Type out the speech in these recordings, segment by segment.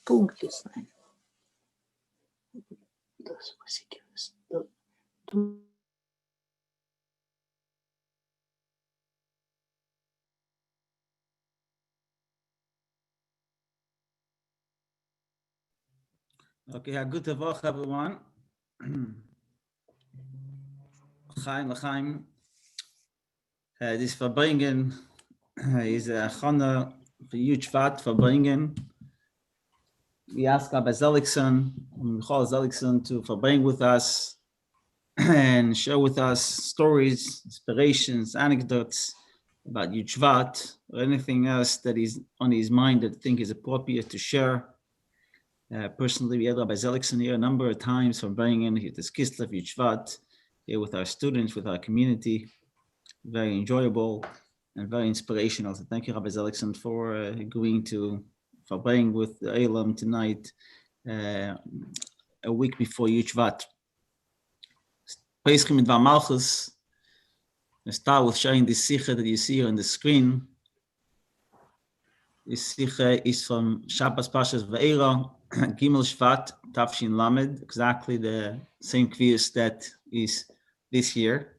pünktlich sein. Das, was ich gewusst habe. Okay, good Woche, everyone. Chaim, Chaim. This verbringen is a Chana for huge Shvat verbringen. We ask Rabbi Zelikson, Michal Zelikson, to verbring with us and share with us stories, inspirations, anecdotes about huge Shvat or anything else that is on his mind that I think is appropriate to share. Personally, we had Rabbi Zelikson here a number of times from bringing in this Kislev Shvat here with our students, with our community. Very enjoyable and very inspirational. So thank you, Rabbi Zelikson, for agreeing to bring with the Elam tonight, a week before Shvat. Peschim mit Malchus. We start with sharing this Sikha that you see here on the screen. This Sikha is from Shabbos Pashas Va'era, Gimel Shvat, Tafshin Lamed, exactly the same kvius that is this year.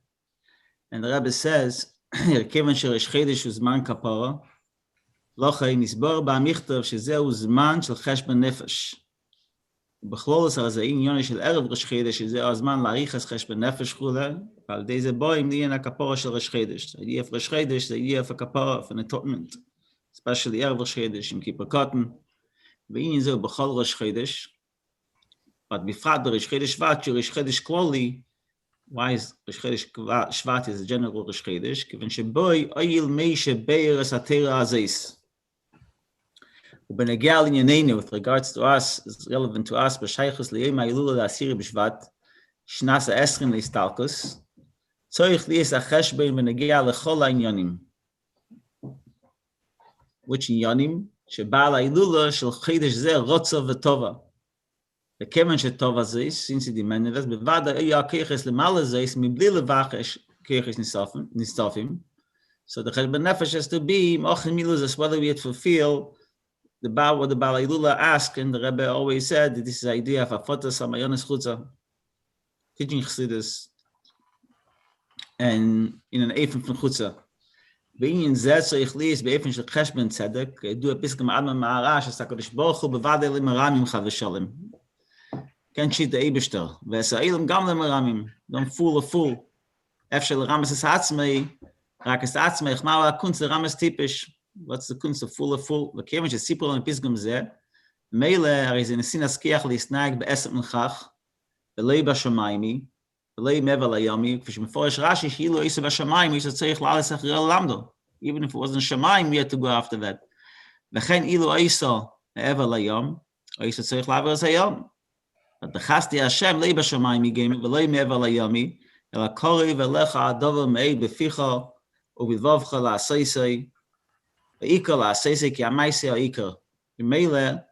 And the Rebbe says, Kevan sheresh chedesh uzman kapara, lochei nisbar ba'michtav shezeu zman shel cheshbon nefesh. B'chlolos ha'zayin yonah shel erev resh chedesh shezeu azman la'arichas cheshbon nefesh chule, ועל ידי זה boim niyan ha'kapara shel resh chedesh. The idea of resh chedesh, the idea of a kapara, of an atonement, especially erev resh chedesh, in Kippur Cotton. V'inyan zeu b'chol resh chedesh, but b'frat b'resh chedesh Shvat, resh chedesh kloli. Why is Rosh Chodesh Shvat is a general Rosh Chodesh? Given sheboy oyil meishe beiras atera azeis. Ubenegal inyanenu, with regards to us, is relevant to us. B'shaychus liyem ha'ilula la'asiri b'Shvat shnas ha'esrin leistalkus. Tzorich liyes ha'cheshbein benegal lechol ha'inyanim. Which inyanim? Sheba'al ha'ilula shel Chodesh zeh rotza v'tova. The Kevan Shetov Azeis, since he demanded us, Bevada Eya Keches Lemal Azeis, Mibli Levachesh Keches Nistafim. So the Cheshbon Nefesh has to be Mochen Milus, whether we had fulfill the Baal, what the Baal Ilula asked, and the Rebbe always said that this is the idea of Afota Samayonis Chutza, teaching Chassidus, and in an Eifem from Chutza. Bein Zed so ich lies Beifem Shel Cheshbon Tzedek, do a Piskam Adma Ma'arash, as HaKadosh Baruch Hu Bevada Elim Aramim Chav V'Shalom. Can't cheat the Eibishter. V'esa'ilem gam le'meramim. Don't fool a fool. Efshel ramas es atzmei. Rak es atzmei. Chmau kunst the ramas typisch. What's the kunst of fool a fool? V'kemen shesipur on pisgum zeh. Meile are is in a sinas kiach li'snag be'esem l'chach. V'lei b'shamaymi. V'lei mevel ha'yami. K'fish meforish Rashi shilu isa b'shamayim. We should tzarich la'alis achirel lamdo. Even if it wasn't shamayim, we had to go after that. V'chen ilu isa me'evel ha'yam. Or isa tzarich la'avis ha'yam. But the Chasti Hashem lei b'shamayim yigim v'lei me'evel ha'yami ela kori v'lecha adover me'ed b'ficha u'bivavcha la'aseisei v'ikar la'aseisei ki amaisei ha'ikar. Meile,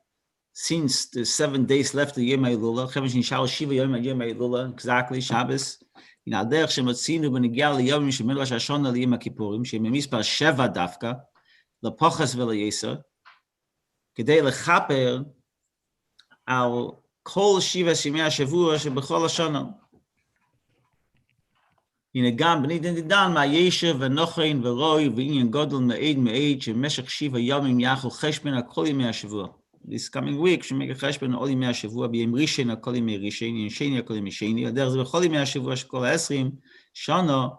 since the 7 days left of Yom Ha'ilula, Cheven Shinshal Shiva Yom Ha'ilula, exactly, Shabbos, in Aderech shemotzinu b'negia liyom shemil Rosh Hashanah liyom HaKippurim shememispar Sheva dafka lepoches v'leyeser kedei lechaper al Kol Shiva Shemei HaShavua Shebechol HaShana. Hine gam b'nei didan ma'yesher v'nochein v'roi v'inyan godel me'ed shemeshech Shiva yomim yachol cheshbon HaKol Yemei HaShavua. This coming week, should make a cheshbon all Yemei HaShavua b'yem rishon HaKol Yemei rishon, yem sheni HaKol Yemei sheni, ader ze b'chol Yemei HaShavua shekol ha'esrim shana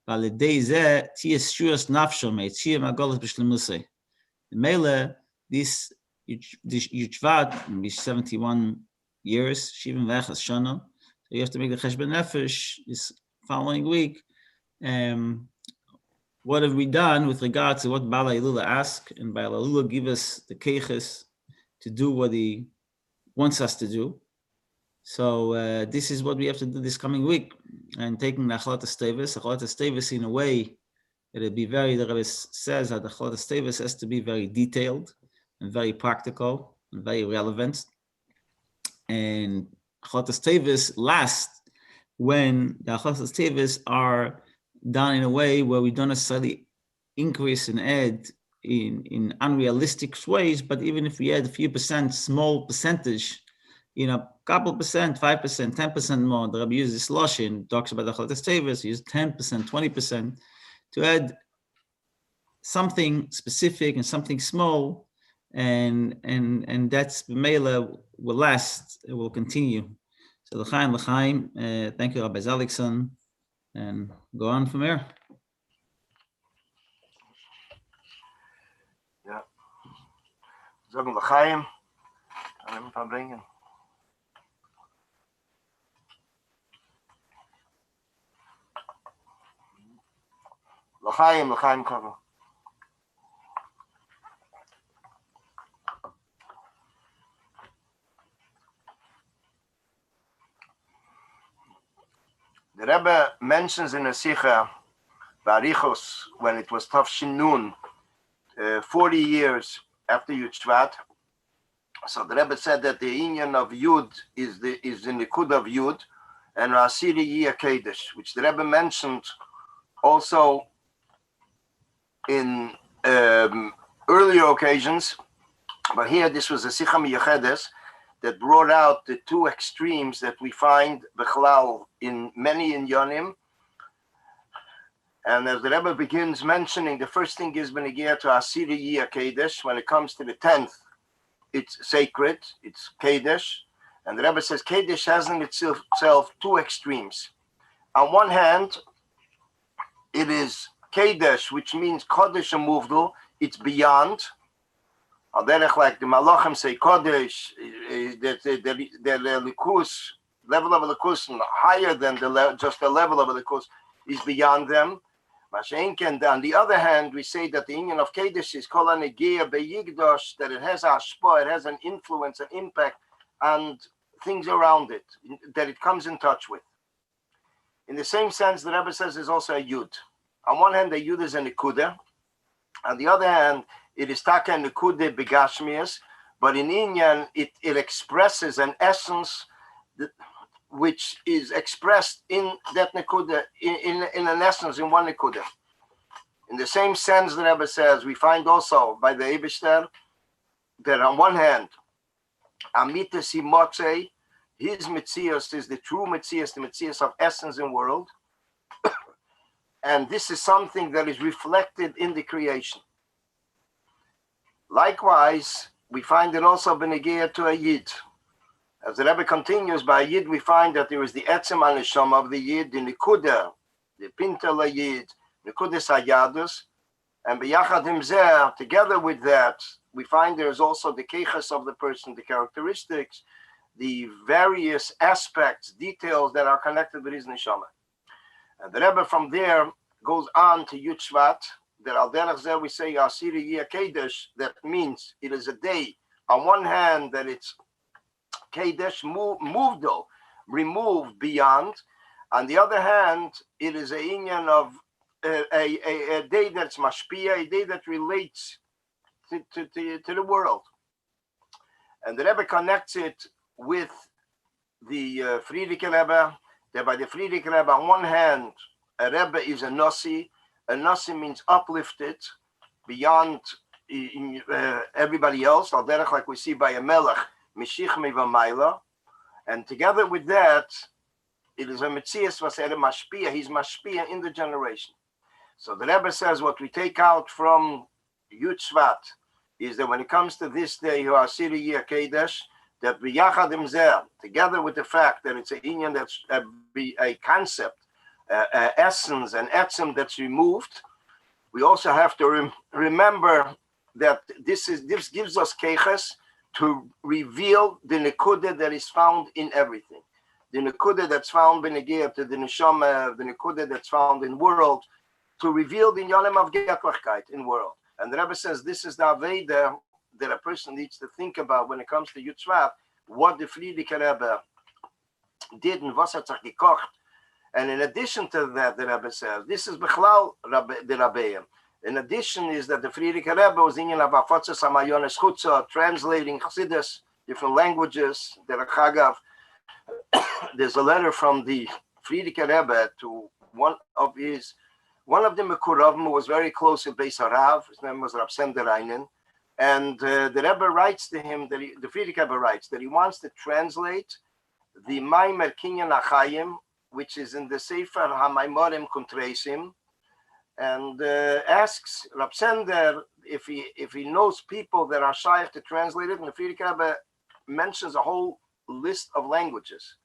v'al yedei zeh tiyes shuras nafsho me'etziyah ma'golos b'shlemusei. Mele, this Shvat, be 71 years, Shivim V'echas Shana. So you have to make the Cheshbon Nefesh this following week. What have we done with regards to what Baal HaIlula asked? And Baal HaIlula give us the keiches to do what he wants us to do. So this is what we have to do this coming week. And taking the Achalat HaStevis in a way that it'd be very, the Rebbe says that the Achalat HaStevis has to be very detailed and very practical and very relevant. And Achalat HaStevis last when the Achalat HaStevis are done in a way where we don't necessarily increase and add in unrealistic ways, but even if we add a few percent, small percentage, couple percent, 5%, 10% more, the Rebbe uses Loshin, talks about the Chotes Tevis, use 10%, 20% to add something specific and something small, and that's B'meila will last, it will continue. So l'chaim, thank you, Rabbi Zalikson, and go on from here. Ja. Sagen l'chaim, kann ich ein paar bringen. L'chaim, Karo. The Rebbe mentions in a Sikha, Barichos, when it was Tafshin Nun, 40 years after Yud Shvat. So the Rebbe said that the union of Yud is the Nikud of Yud, and Rasiri Yiyah Kedesh, which the Rebbe mentioned also in earlier occasions. But here, this was a Sikha Miyachedes that brought out the two extremes that we find Bechlal in many Inyanim. And as the Rebbe begins mentioning, the first thing is Benegia to Asiri Yiyah Kedesh. When it comes to the 10th, it's sacred, it's Kedesh. And the Rebbe says Kedesh has in itself two extremes. On one hand, it is Kedesh, which means Kodesh and Muvdal, it's beyond. Like the Malachim say, Kodesh, the Likus, level of Likus, higher than just the level of Likus, is beyond them. And on the other hand, we say that the union of Kedesh is Kol HaNegeya B'Yigdosh, that it has Ashpa, it has an influence, an impact on things around it, that it comes in touch with. In the same sense, the Rebbe says is also a Yud. On one hand, the Yud is a Nekuda. On the other hand, it is Taka Nekuda Begashmias, but in Inyan, it expresses an essence which is expressed in that Nekuda, in an essence, in one Nekuda. In the same sense, the Rebbe says, we find also by the Eibishter that on one hand, Amitas Himotzei, his Metzias is the true Metzias, the Metzias of essence in world. And this is something that is reflected in the creation. Likewise, we find it also Benegia to a Yid. As the Rebbe continues, by Yid we find that there is the Etzem HaNeshama of the Yid, the Nekuda, the Pintel Yid, Nekudas Hayadus, and B'yachad Himzer, together with that, we find there is also the Keiches of the person, the characteristics, the various aspects, details that are connected with his Neshama. And the Rebbe from there goes on to Yud Shvat, that al derech zeh we say Asiri Yiyah Kedesh, that means it is a day, on one hand, that it's Kedesh, Muvdal, removed beyond. On the other hand, it is a inyan of a day that's mashpia, a day that relates to the world. And the Rebbe connects it with the Friedrich Rebbe, that by the Friedrich Rebbe, on one hand, a Rebbe is a Nasi. A Nasi means uplifted beyond everybody else, like we see by a Melech, Mishich Mevamayla. And together with that, it is a Metzias Vasere Mashpia. He's Mashpia in the generation. So the Rebbe says what we take out from Yud Shvat is that when it comes to this day, you are Asiri Yiyah Kedesh, that B'yachad Himzer, together with the fact that it's an inyan that's a concept, essence and etzem that's removed, we also have to remember that this gives us keiches to reveal the nekuda that is found in everything. The nekuda that's found b'negia to the neshama, the nekuda that's found in world, to reveal the yolem of getlachkeit in world. And the Rebbe says this is the aveda that a person needs to think about when it comes to Yud Shvat, what the Friedrich Rebbe did and was hat sich gekocht. And in addition to that, the Rebbe says, this is Bechlal the Rabbeim. In addition is that the Friedrich Rebbe was in Afatzas Hamayones Chutza, translating Chassidus, different languages. There's a letter from the Friedrich Rebbe to one of his One of the Mekuravim was very close to Beis Harav. His name was Rav Senderainen. And the Rebbe writes to him, the Frierdiker Rebbe writes, that he wants to translate the Maimer Kinyan Achayim, which is in the Sefer HaMaimorim Kuntreisim, and asks Rav Sender if he knows people that are shaykh to translate it. And the Frierdiker Rebbe mentions a whole list of languages.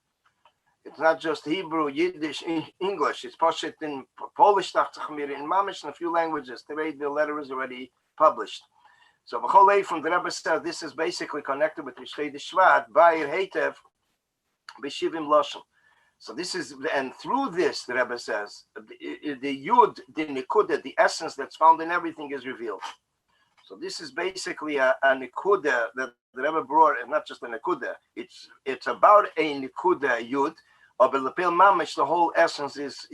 It's not just Hebrew, Yiddish, English. It's Pashut in Polish, in Mamish, and a few languages. Today, the letter is already published. So, B'cholei from the Rebbe says this is basically connected with Rishtei de Shvat, Bayir Heitev, B'shivim Lashon. So this is, and through this, the Rebbe says, the Yud, the Nikuda, the essence that's found in everything is revealed. So this is basically a Nikuda that the Rebbe brought, and not just a Nikuda. It's about a Nikuda Yud, or B'lepil Mamish, the whole essence is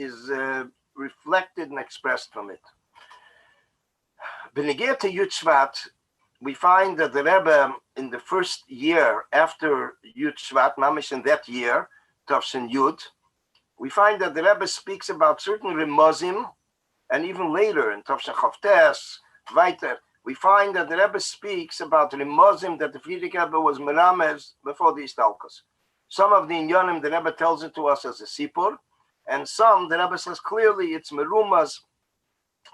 reflected and expressed from it. B'negeh to Yud Shvat, we find that the Rebbe in the first year after Yud Shvat, Mamish in that year, Tavshin Yud, we find that the Rebbe speaks about certain Remozim, and even later in Tavshin Chavtes, Weiter, we find that the Rebbe speaks about Remozim that the Frierdiker Rebbe was Meramez before the Istalkos. Some of the Inyanim, the Rebbe tells it to us as a Sipur, and some, the Rebbe says clearly it's Merumas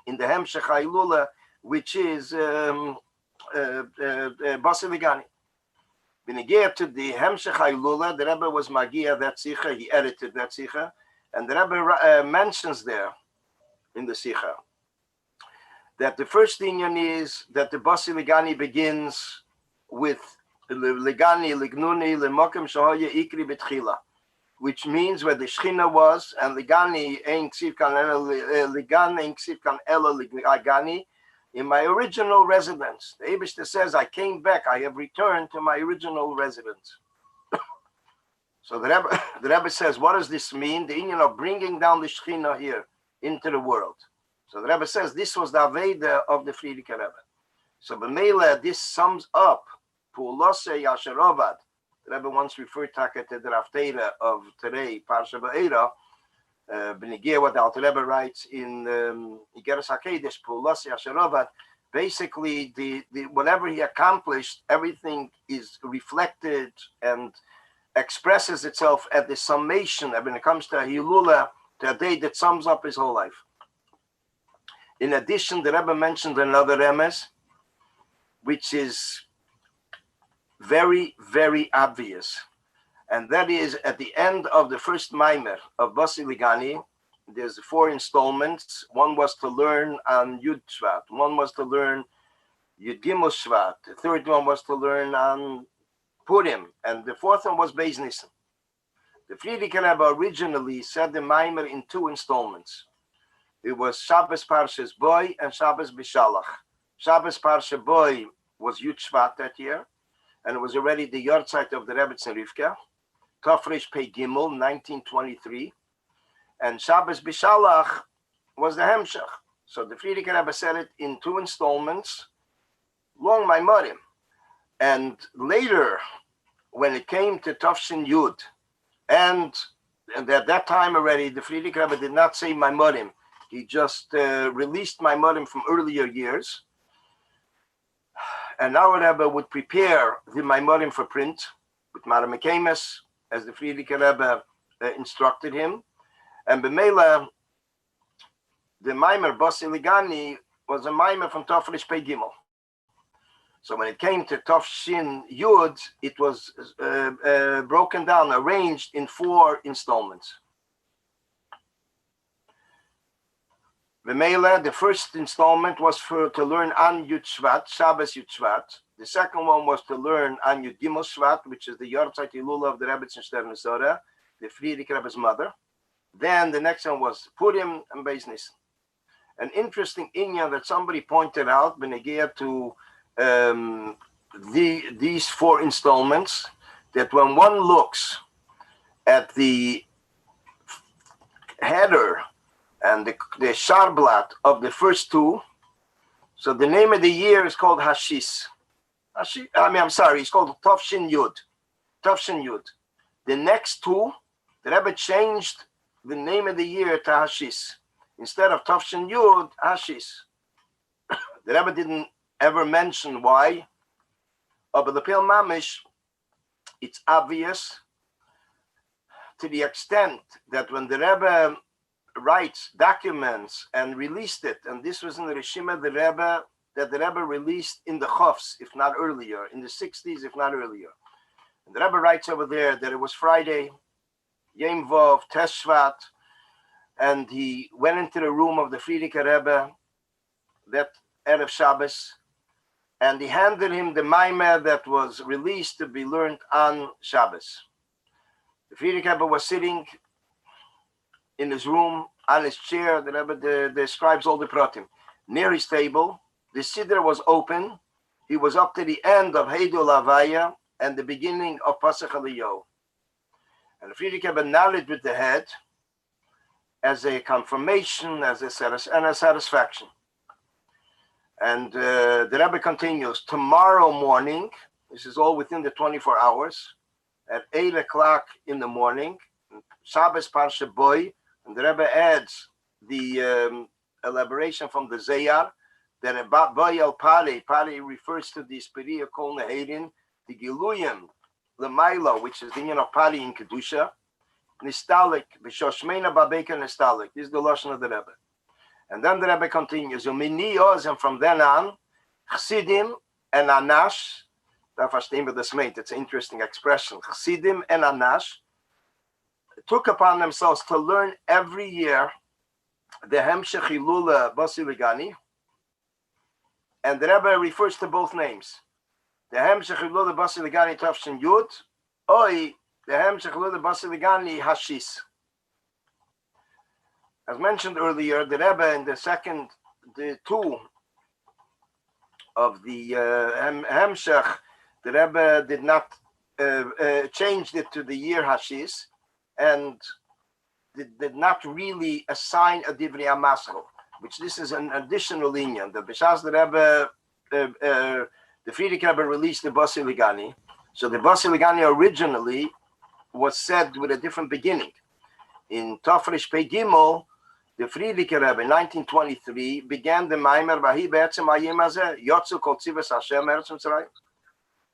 in the Hemshech HaIlula, which is Basiligani. B'negeh to the Hemshech HaIlula, the Rebbe was Magia that Sicha, he edited that Sicha, and the Rebbe mentions there in the Sicha that the first inyan is that the Basiligani begins with Ligani, Lignuni, Lemokem Shahoya Ikri Betchila, which means where the Shechina was, and Ligani Ein Ksiv Kan Ligan Ein Ksiv Kan Ela Ligani, in my original residence. The Eibishter says, I came back, I have returned to my original residence. So the Rebbe says, what does this mean? The inyan of bringing down the Shechina here into the world. So the Rebbe says, this was the Aveda of the Frierdiker Rebbe. So B'meila, this sums up Pulose Yasherovad. The Rebbe once referred to the Haftarah of today, Parsha Ba'era, B'negeh, what the Alter Rebbe writes in Igeres HaKedesh, Pulose Yasherovad. Basically, the whatever he accomplished, everything is reflected and expresses itself at the summation when it comes to Hilula, to a day that sums up his whole life. In addition, the Rebbe mentioned another Remes, which is very, very obvious. And that is at the end of the first Maimer of Basiligani, there's 4 installments. One was to learn on Yud Shvat. One was to learn Yud Gimel Shvat. The third one was to learn on Purim. And the fourth one was Beis Nissen. The Frierdiker Rebbe originally said the Maimer in 2 installments. It was Shabbos Parshas Boy and Shabbos Bishalach. Shabbos Parsha Boy was Yud Shvat that year, and it was already the Yortzeit of the Rebbe and Rivka. Tafresh Pei Gimel, 1923. And Shabbos Bishalach was the Hemshech. So the Frierdiker Rebbe said it in 2 installments, long Maimorim. And later, when it came to Tafshin Yud, and at that time already, the Frierdiker Rebbe did not say Maimorim. He just released Maimorim from earlier years. And now Rebbe would prepare the Maimorim for print with Mara Mekemes, as the Frierdiker Rebbe instructed him. And B'meila, the Maimer Basiligani was a Maimer from Tafresh Pei Gimel. So when it came to Tafshin Yud, it was broken down, arranged in 4 installments. B'meila, the first installment was to learn on Yud Shvat, Shabbos Yud Shvat. The second one was to learn on Yud Gimel Shvat, which is the Yortzeit Hilula of the Rebbe Stern Sora, the Frierdiker Rebbe's mother. Then the next one was Purim and Beis Nissen. An interesting inyan that somebody pointed out, B'negeh to these 4 installments, that when one looks at the header and the Sharblat of the first 2, so the name of the year is called Hashis. It's called Tafshin Yud. Tafshin Yud. The next 2, the Rebbe changed the name of the year to Hashis. instead of Tafshin Yud, Hashis. The Rebbe didn't ever mention why, but the Pil Mamish, it's obvious to the extent that when the Rebbe writes documents and released it, and this was in the Rishima the Rebbe, that the Rebbe released in the Chofs, if not earlier, in the 60s, if not earlier. And the Rebbe writes over there that it was Friday, Yom Vov, Tes Shvat, and he went into the room of the Frierdiker Rebbe, that Erev Shabbos, and he handed him the Maimer that was released to be learned on Shabbos. The Frierdiker Rebbe was sitting in his room, on his chair. The Rebbe describes all the pratim. Near his table, the Siddur was open. He was up to the end of Heidul Havaya and the beginning of Pasach Eliyahu. And the Frierdiker Rebbe nodded with the head as a confirmation, as a satisfaction. And the Rebbe continues, tomorrow morning, this is all within the 24 hours, at 8 o'clock in the morning, Shabbos Parsha Boy, and the Rebbe adds the elaboration from the Zayar, that about Boy al Pari refers to the Spiria Kol Neherin, the Giluyim, Lamaila, which is the union of Pari in Kedusha, Nistalik, B'Shoshmeina Babeka Nistalik. This is the Lashon of the Rebbe. And then the Rebbe continues, and from then on, Chassidim and Anash, it's an interesting expression, Chassidim and Anash, took upon themselves to learn every year the Hemshech Hilula Basiligani, and the Rebbe refers to both names. The Hemshech Hilula Basiligani Tafshin Yud, Oi, the Hemshech Hilula Basiligani Hashis. As mentioned earlier, the Rebbe in the two of the Hemshech, the Rebbe did not changed it to the year Hashis, and did not really assign a Divrei HaMaschel, which this is an additional inyan. The B'shas the Rebbe, the Frierdiker Rebbe released the Basiligani. So the Basiligani originally was said with a different beginning. In Tafresh Pei Gimel, the Frierdiker Rebbe in 1923 began the Maimer Vahi Be'etzem Hayim Hazeh Yotzu Kol Tzivos Hashem Eretz Mitzrayim.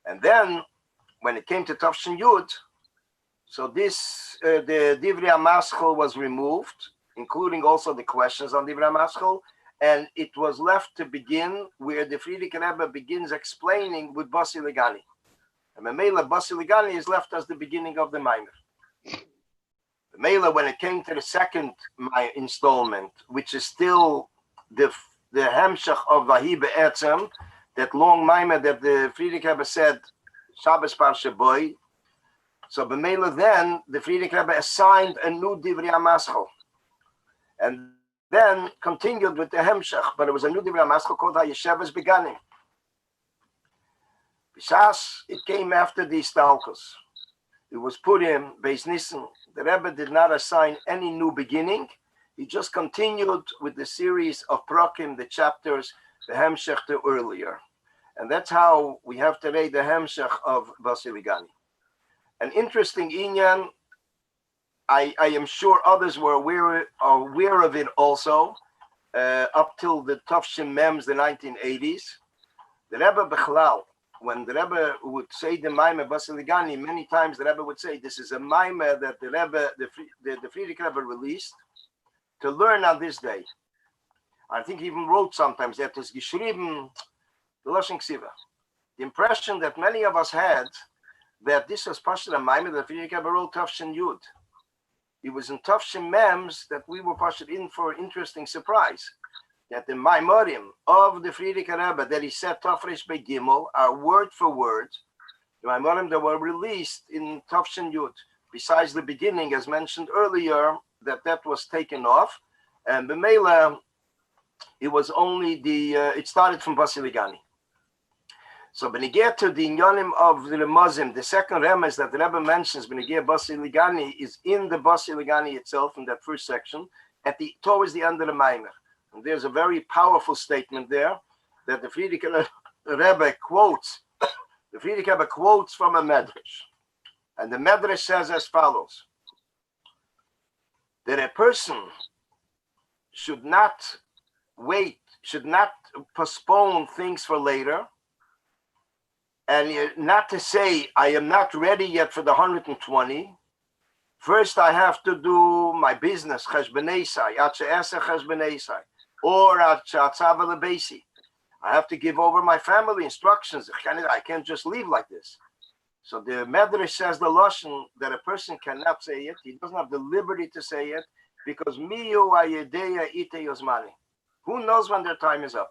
And then, when it came to Tafshin Yud, so this the Divrei HaMaschel was removed, including also the questions on Divrei HaMaschel, and it was left to begin where the Frierdiker Rebbe begins explaining with Basiligani. And Memela Basiligani is left as the beginning of the Maimer. Mela, when it came to the second installment, which is still the Hemshech of Vahi Be'etzem, that long Maimer that the Frierdiker Rebbe said, Shabbos Parsha Boy. So B'Mela then, the Frierdiker Rebbe assigned a new Divrei HaMaschel. And then continued with the Hemshech, but it was a new Divrei HaMaschel called HaYeshevas Beganim. B'shas, it came after the Stalkos. It was put in Beis Nissen. The Rebbe did not assign any new beginning. He just continued with the series of Prakim, the chapters, the Hemshech to earlier. And that's how we have today the Hemshech of Basiligani. An interesting inyan, I am sure others were aware of it also, up till the Tafshim Mems, the 1980s. The Rebbe Bechlal, when the Rebbe would say the Maimer Basiligani, many times the Rebbe would say, this is a Maimer that the Rebbe, the Frierdiker Rebbe released to learn on this day. I think he even wrote sometimes that was geschrieben, the Lashon Ksiva. The impression that many of us had that this was Pasha the Maimer that the Frierdiker Rebbe wrote Tafshin Yud. It was in Tafshin Mems that we were Pasha in for an interesting surprise. That the Maimorim of the Frierdiker Rebbe that he said Tafresh Bei Gimel are word for word the Maimorim that were released in Tafshin Yud. Besides the beginning, as mentioned earlier, that was taken off, and B'Mela, it was only it started from Basiligani. So when you get to the Inyanim of the Remazim, the second Remez that the Rebbe mentions when you get Basiligani is in the Basiligani itself in that first section, towards the end of the Maimer. And there's a very powerful statement there that the Frierdiker Rebbe quotes. The Frierdiker Rebbe quotes from a Medrash, and the Medrash says as follows: that a person should not wait, should not postpone things for later, and not to say, I am not ready yet for the 120. First, I have to do my business, cheshbonesai, cheshbonesai, or I have to give over my family instructions. I can't just leave like this. So the Medrash says the Lashon that a person cannot say it. He doesn't have the liberty to say it because miyu ayedeya ite yozmani. Who knows when their time is up?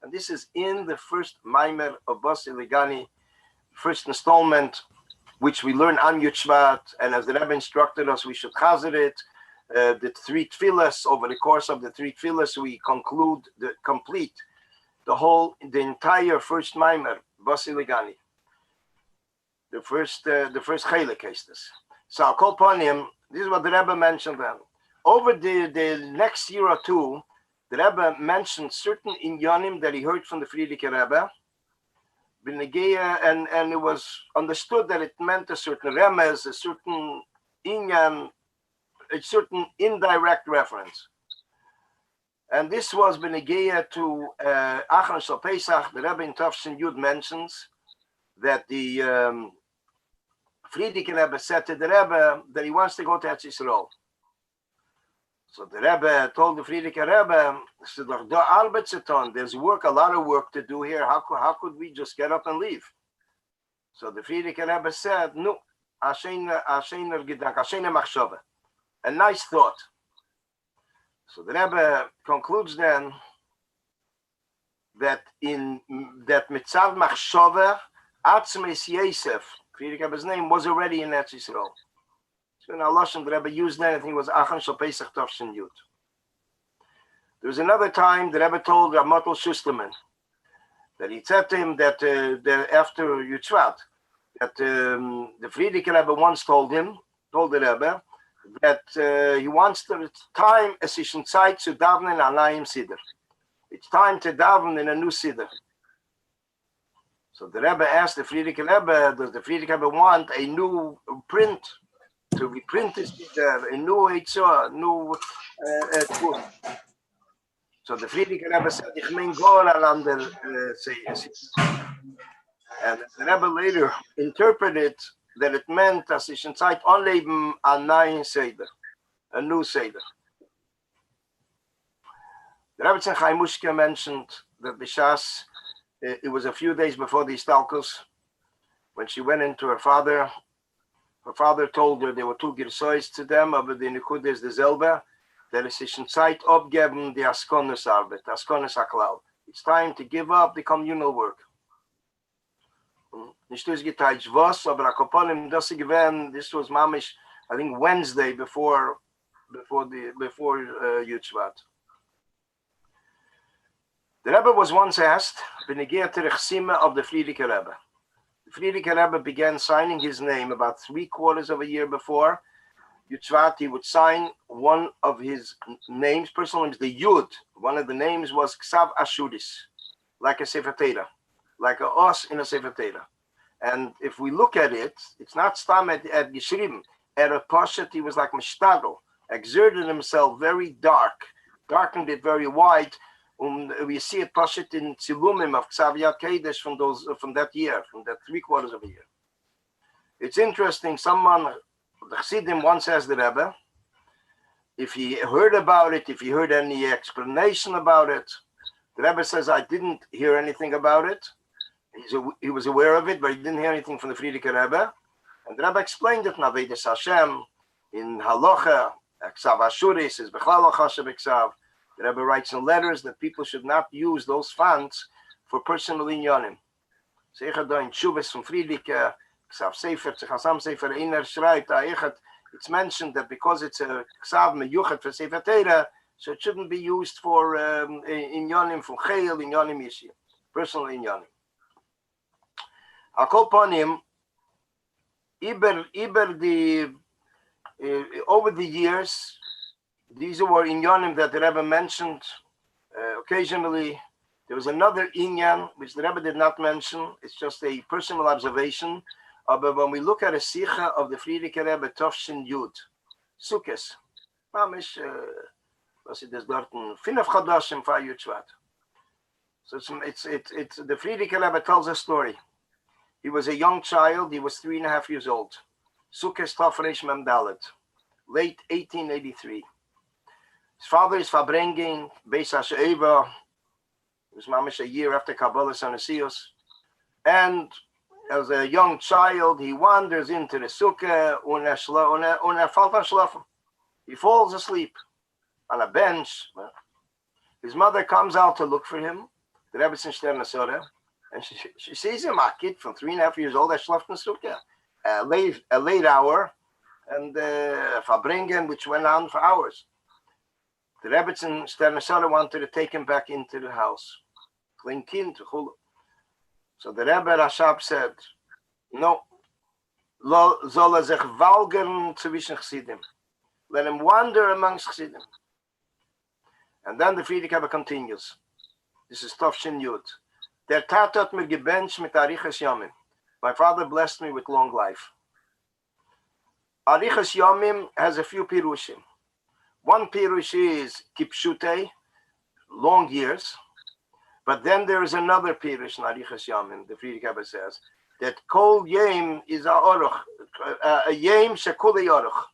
And this is in the first Maimer of Basi Ligani, first installment, which we learn on Shvat, and as the Rebbe instructed us, we should chazir it. The 3 tefillas, over the course of the 3 tefillas, we complete the entire first Maimer, Basi Ligani. The first chelik is this. So I'll call upon him. This is what the Rebbe mentioned then. Over the next year or two, the Rebbe mentioned certain inyanim that he heard from the Frierdiker Rebbe, and it was understood that it meant a certain remez, a certain inyan, a certain indirect reference. And this was Benegeya to Achron Shal Pesach. The Rebbe in Tafshin Yud mentions that the Frierdiker Rebbe said to the Rebbe that he wants to go to Eretz Yisrael. So the Rebbe told the Frierdiker Rebbe, there's work, a lot of work to do here. How could we just get up and leave? So the Frierdiker Rebbe said, no, a nice thought. So the Rebbe concludes then that Mitzav Machshove, Atzmes Yosef, Frierdiker Rebbe's name, was already in Eretz Yisrael. So in Lashon, the Rebbe used that, I think it was Achon Shal Pesach Tafshin Yud. There was another time the Rebbe told Ramotl Shusterman that he said to him that after Yud Shvat, that the Frierdiker Rebbe once told the Rebbe, that he wants the time as he should Zeit zu daven in Anayim Siddur. It's time to daven in a new Siddur. So the Rebbe asked the Frierdiker Rebbe, does the Frierdiker Rebbe want a new print, to reprint this Siddur, a new Eitzah, new Kurs? So the Frierdiker Rebbe said, ich mein gar an ander and the Rebbe later interpreted that it meant dass ich in Zeit anleben an neuen Seder, a new Seder. The Rebbe Chaim Mushke mentioned that Bishas, it was a few days before the Istalkus, when she went into her father told her there were 2 Girsois to them, aber die Nikud is the Zelbe, that es ist in Zeit abgeben die Askonis Arbeit, Askonis Aklau. It's time to give up the communal work. Nicht durchgeteilt was, aber Akoponim, das this was mamish, I think Wednesday before Yud Shvat. The Rebbe was once asked, Benegea Terechsime of the Frierdiker Rebbe. The Frierdiker Rebbe began signing his name about 3/4 of a year before Yud Shvat. He would sign one of his names, personal names, the Yud. One of the names was Ksav Ashuris, like a Sefer Torah, like a os in a Sefer Torah. And if we look at it, it's not stam at Geschrieben. At a Pashat, he was like Mishtadel, exerted himself very darkened it very wide. We see it Pashat in Tzilumim of Ksaviyat Kedesh from that year, from that 3/4 of a year. It's interesting, someone, the Chassidim once asked the Rebbe, if he heard about it, if he heard any explanation about it. The Rebbe says, I didn't hear anything about it. He was aware of it, but he didn't hear anything from the Frierdiker Rebbe. And the Rebbe explained it, Navedes Hashem, in Halacha, Ksav Ashuris, is Bechlal Chashav Ksav. The Rebbe writes in letters that people should not use those funds for personal inyanim. Seichad in Shuvas from Frierdiker, Ksav Sefer, Tzachasam Sefer, Einer schreibt, it's mentioned that because it's a Ksav Meyuchat for Sefer Torah, so it shouldn't be used for inyanim from Chayil, inyanim Yishim, personal inyanim. I'll call upon him, over the years, these were inyanim that the Rebbe mentioned occasionally. There was another inyan which the Rebbe did not mention. It's just a personal observation. But when we look at a sicha of the Frierdiker Rebbe Tofshin Yud, Sukkos, was it is dort 5 Chadashim for Yud Shvat. So it's the Friedrich Rebbe tells a story. He was a young child. He was 3.5 years old. Sukkot Tafresh Mem Dalet, late 1883. His father is Fabrengen, Beis HaShe'eva. It was mamish a year after Kabbalah Sanasios. And as a young child, he wanders into the sukkah und fällt an schlafen. He falls asleep on a bench. His mother comes out to look for him. The Rebbe in Stern Asora, and she sees him, a kid from 3.5 years old, that schlaft in sukkah. A late hour, and Fabrengen, which went on for hours. The Rebbe in Stern Asora wanted to take him back into the house. Klein kind, so the Rebbe Rashab said, no, soll sich walgern zwischen Chassidim. Let him wander amongst Chassidim. And then the Friedrich Rebbe continues. This is Tovshin Yud. Der Tat hat mir gebencht mit Arichas Yomim. My father blessed me with long life. Arichas Yomim has a few pirushim. One pirush is kipshute, long years. But then there is another pirush in Arichas Yomim, the Friedrich Rebbe says, that kol yem is a oruch, a yem shekuli oruch.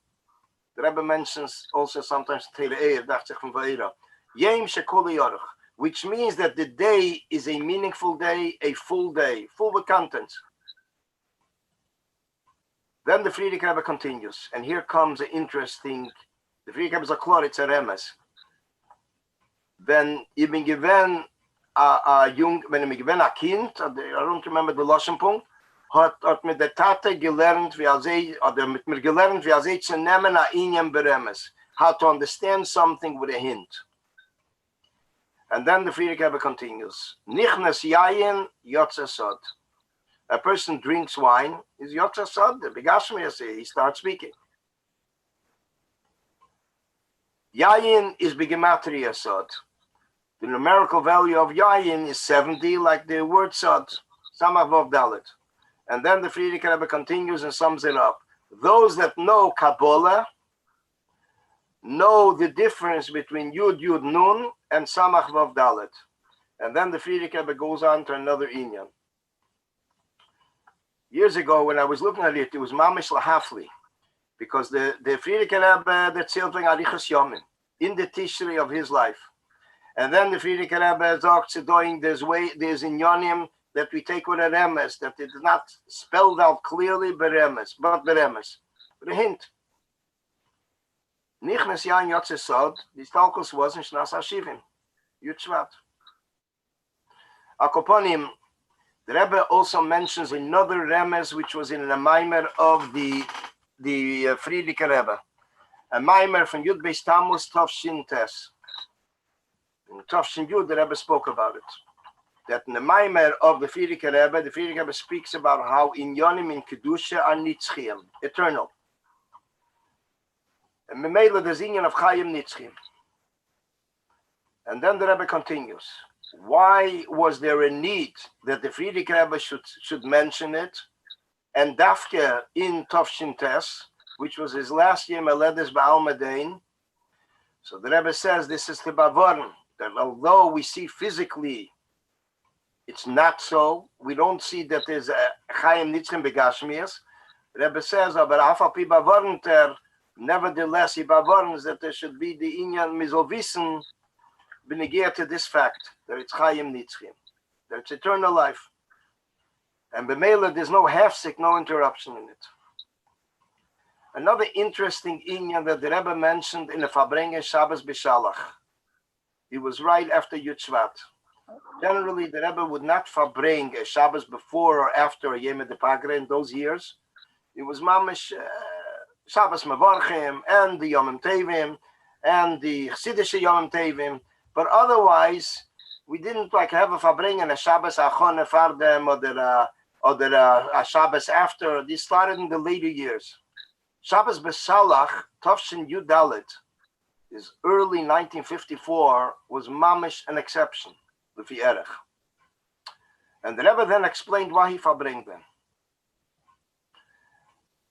The Rebbe mentions also sometimes Tele Eir, dacht zich van Vaira. Yem shekuli oruch, which means that the day is a meaningful day, full with content. Then the Friedrich Rebbe continues, and here comes an interesting, the Friedrich Rebbe is a klor, it's a remes. When ich bin gewinn wenn ich gewinn a kind, I don't remember the Lashon Punkt, hat mit der Tate gelernt, mit mir gelernt, wie zu nehmen a inyan beremes, how to understand something with a hint. And then the Friedrich Rebbe continues, Nichnas yayin yotze sod. A person drinks wine, is yotze sod, the begashmi he starts speaking. Yayin is begematria sod. The numerical value of yayin is 70, like the word sod, samavov dalet. And then the Friedrich Rebbe continues and sums it up. Those that know Kabbalah know the difference between Yud Yud Nun and Samach Vav Dalet. And then the Friedrich Rebbe goes on to another inyan. Years ago, when I was looking at it, it was Mamish Lahafli, because the Friedrich Rebbe, the Tziltling Arichas Yomim, in the Tishrei of his life. And then the Friedrich Rebbe talks doing there's inyanim that we take with a remes, that it is not spelled out clearly beremes, but beremes. With a hint. Nichnas Yan Yotze Sod, these talkos was in Shnas HaShivim, Yud Shvat. Akoponim, the Rebbe also mentions another remes which was in the Maimer of the Friedrich Rebbe. A Maimer from Yud Beis Tammuz Tov Tes. In Tov Yud, the Rebbe spoke about it. That in the Maimer of the Friedrich Rebbe speaks about how in Yonim in Kedusha are Nitzchim, eternal. And Memela the Zinyan of Chayim Nitzchim. And then the Rebbe continues. Why was there a need that the Friedrich Rebbe should mention it? And Dafke in Tov Tes, which was his last year, Meledes Ba'al Medain. So the Rebbe says this is the Bavorn, that although we see physically it's not so, we don't see that there's a Chaim Nitzchim Begashmias. The Rebbe says, aber Afa Pi Bavornter, nevertheless, he bavorns that there should be the Inyan Mizolvisen benegiert to this fact, that it's Chaim Nitzchim, that it's eternal life. And B'meila, there's no half-sick, no interruption in it. Another interesting Inyan that the Rebbe mentioned in the Fabrengen Shabbos B'Shalach. It was right after Yud Shvat. Generally, the Rebbe would not fabring a Shabbos before or after a Yom Pagre in those years. It was Mamish Shabbos Mevarchim and the Yom Tevim and the Chassidische Yom Tevim. But otherwise, we didn't like have a fabring and a Shabbos Achone Fardem or a Shabbos after. These started in the later years. Shabbos B'Shalach, Tovshin Yud Dalet, is early 1954, was Mamish an exception. And the Rebbe then explained why he fabring them.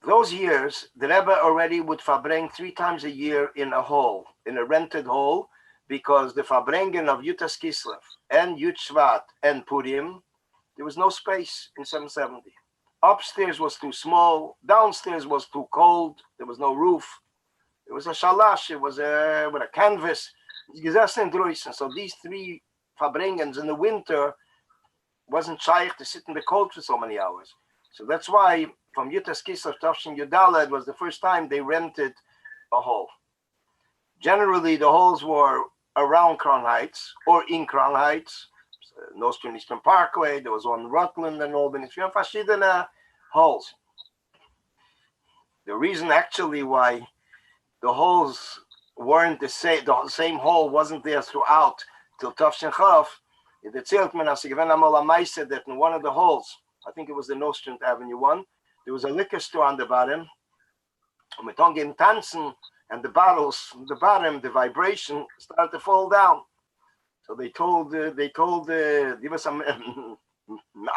Those years, the Rebbe already would fabring 3 times a year in a hall, in a rented hall, because the Farbrengen of Yutas Kislev and Yud Shvat and Purim, there was no space in 770. Upstairs was too small, downstairs was too cold, there was no roof. It was a shalash, it was with a canvas. So these three Farbrengens in the winter wasn't shaykh to sit in the cold for so many hours. So that's why from Yutas Kislev to Tafshin Yudaled was the first time they rented a hall. Generally, the halls were around Crown Heights or in Crown Heights, Nostrand Eastern Parkway. There was one in Rutland and Albany. So you have verschiedene halls. The reason actually why the halls weren't the same hall wasn't there throughout till Tafshin Chav. It erzählt man, als given einmal a meise that in one of the halls, I think it was the Nostrand Avenue one, there was a liquor store on the bottom. And with on game tanzen, and the bottles from the bottom, the vibration started to fall down. So they told give us some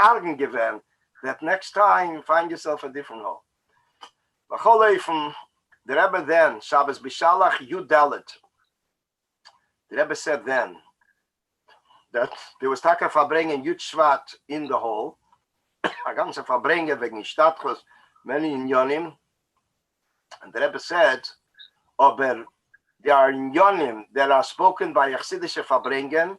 argen given that next time find yourself a different hall. From the Rebbe then, Shabbos Bishalach Yud Dalet. The Rebbe said then that there was taka Farbrengen Yud Shvat in the hall. A ganze Farbrengen wegen Stadtchus, many in Yonim. And the Rebbe said, aber there are Yonim that are spoken by Chassidische Farbrengen,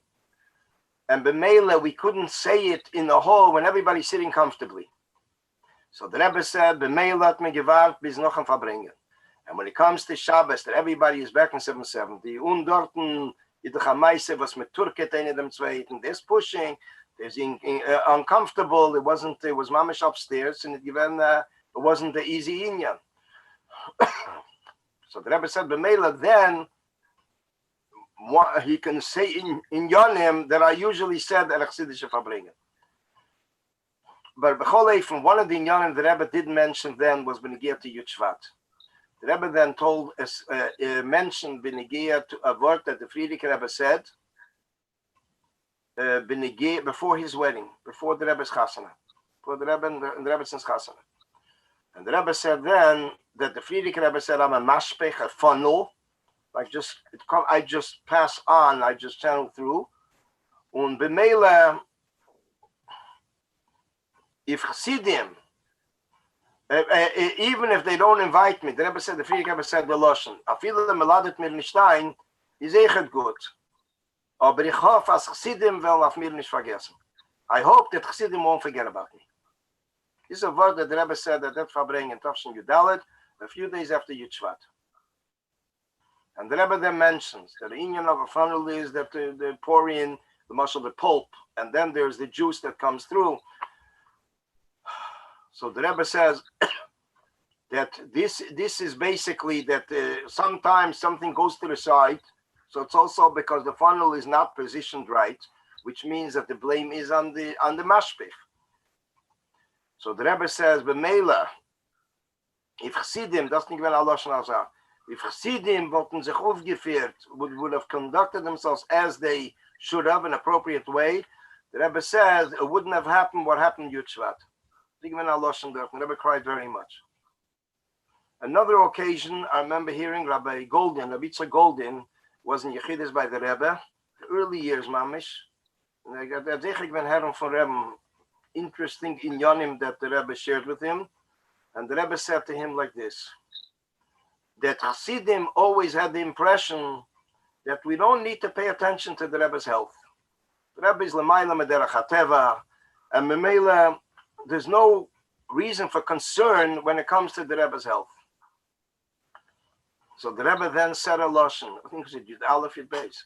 and b'meila we couldn't say it in the hall when everybody's sitting comfortably. So the Rebbe said, b'meila hat me gewahrt bis noch ein Farbrengen. And when it comes to Shabbos, that everybody is back in 770, und dorten idach ha-meise was mit Turket eine dem Zweiten, there's pushing, there's uncomfortable, it was mamish upstairs, and it wasn't the easy inyan. So the Rebbe said, b'meila, then he can say in Yonim that I usually said at Chassidische Farbrengen. But b'cholei, from one of the Yonim the Rebbe did mention then was B'negia to Yud Shvat. The Rebbe then told us, mentioned B'negia to a word that the Friedrich Rebbe said B'negia before his wedding, before the Rebbe's chasana, before the Rebbe and the Rebbe's chasana. And the Rebbe said then that the Friedrich Rebbe said, I'm a mashpech, a funnel. I just pass on, I just channel through. And b'meila, if Chassidim, even if they don't invite me, the Rebbe said, the Friedrich Rebbe said, the Loshen, afilu meladet mir nishtain, is echt gut. Aber ich hoffe, as Chassidim will auf mir nicht vergessen. I hope that Chassidim won't forget about me. This is a word that the Rebbe said that Farbrengen in Tafshin Yudalet a few days after Yud Shvat. And the Rebbe then mentions that the inyan of a funnel is that they pour in the muscle, the pulp, and then there's the juice that comes through. So the Rebbe says that this is basically that sometimes something goes to the side. So it's also because the funnel is not positioned right, which means that the blame is on the mashpech. So the Rebbe says, b'meila, if Chassidim, das nicht wenn Allah schon sagt, if Chassidim wollten sich aufgeführt, would have conducted themselves as they should have in an appropriate way, the Rebbe says it wouldn't have happened what happened in Yud Shvat. The Rebbe cried very much. Another occasion, I remember hearing Rabbi Goldin, Rabbi Goldin, was in Yechidus by the Rebbe, the early years, mamish. And I got that hearing from Rebbe, interesting inyanim that the Rebbe shared with him. And the Rebbe said to him like this, that Hasidim always had the impression that we don't need to pay attention to the Rebbe's health. The Rebbe is l'mayla mederach hateva, and memela, there's no reason for concern when it comes to the Rebbe's health. So the Rebbe then said a lashon, I think it was Yud Aleph Yud Beis,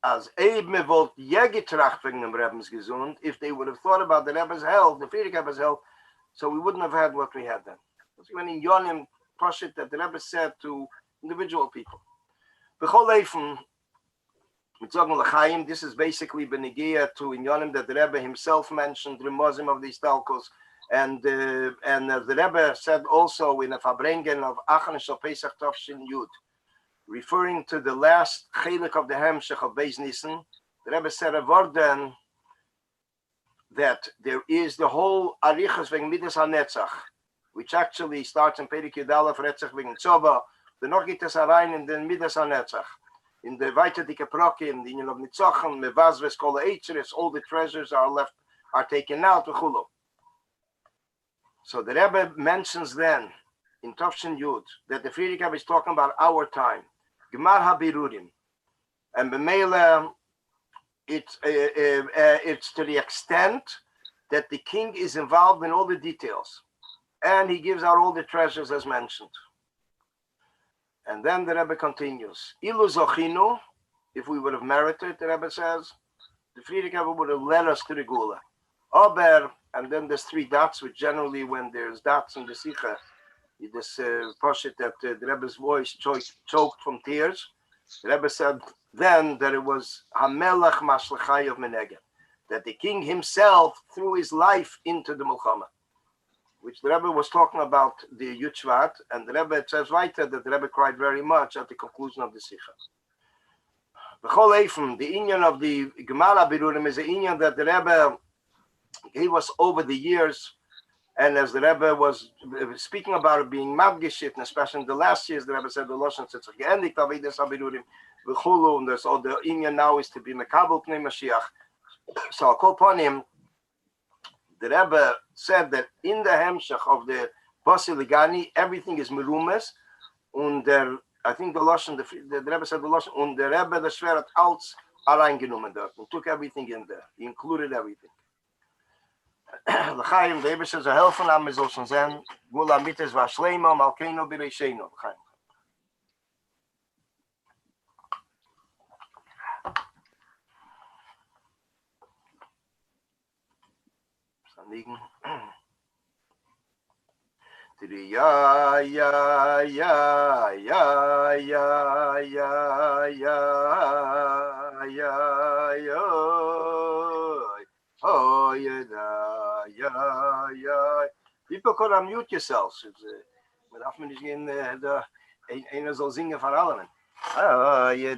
as Eib mevolt yegetracht wegen dem Rebbe's gesund, if they would have thought about the Rebbe's health, the Friedrich Rebbe's health, so we wouldn't have had what we had then. That's when in Yonim Pashit that the Rebbe said to individual people. B'chol Eifen, mitzvah l'chaim, this is basically b'negia to in Yonim that the Rebbe himself mentioned, the Remozim of these talkos, and the Rebbe said also in a Farbrengen of Achan Shal Pesach Tavshin Yud, referring to the last chelik of the Hemshech of Beis Nissen, the Rebbe said a word then that there is the whole Arichas wegen Midas HaNetzach, which actually starts in Perek Yud Aleph Retzach wegen Tzova, the noch geht es rein in den Midas HaNetzach. In the weiter dicke Proke, in the Union of Nitzachim, Mevazves, Kol Eitzeres, all the treasures are taken out, v'chulo. So the Rebbe mentions then, in Tovshin Yud, that the Friedrich Rebbe is talking about our time. Gemar HaBirurim. And B'meila, it's to the extent that the king is involved in all the details. And he gives out all the treasures as mentioned. And then the Rebbe continues. Ilu zochinu, if we would have merited, the Rebbe says, the Friedrich Rebbe would have led us to the Gula. Aber, and then there's three dots, which generally when there's dots in the Sikha, you just push it that the Rebbe's voice choked from tears. The Rebbe said then that it was Hamelach Mashlechai of Meneged, that the king himself threw his life into the Mulchama, which the Rebbe was talking about the Yud Shvat, and the Rebbe says weiter that the Rebbe cried very much at the conclusion of the Sikha. B'chol Eifem, the inyan of the Gemara Birurim is an inyan that the Rebbe gave us over the years, and as the Rebbe was speaking about it being Madgeshit, and especially in the last years, the Rebbe said the Lashon Tzitzach Geendik Tavides HaBirurim V'chulu, and so the inyan now is to be Mekabel Pnei Mashiach. So I'll call upon him. The Rebbe said that in the Hemshech of the Basiligani, everything is merumes, and I think the Lashon, the Rebbe said the Lashon, and the Rebbe, the Shver, Alts, reingenommen dort, and took everything in there. He included everything. L'chaim, the Rebbe says, a helfen am is also zen, gula mites va shleima, malkeino bireisheino. L'chaim. Liegen. Ja, ja, ja, ja, ja, ja, ja, ja, ja, oh, yeah. People could unmute yourselves. Man darf man nicht gehen, einer soll singen von allen. Ah, yeah,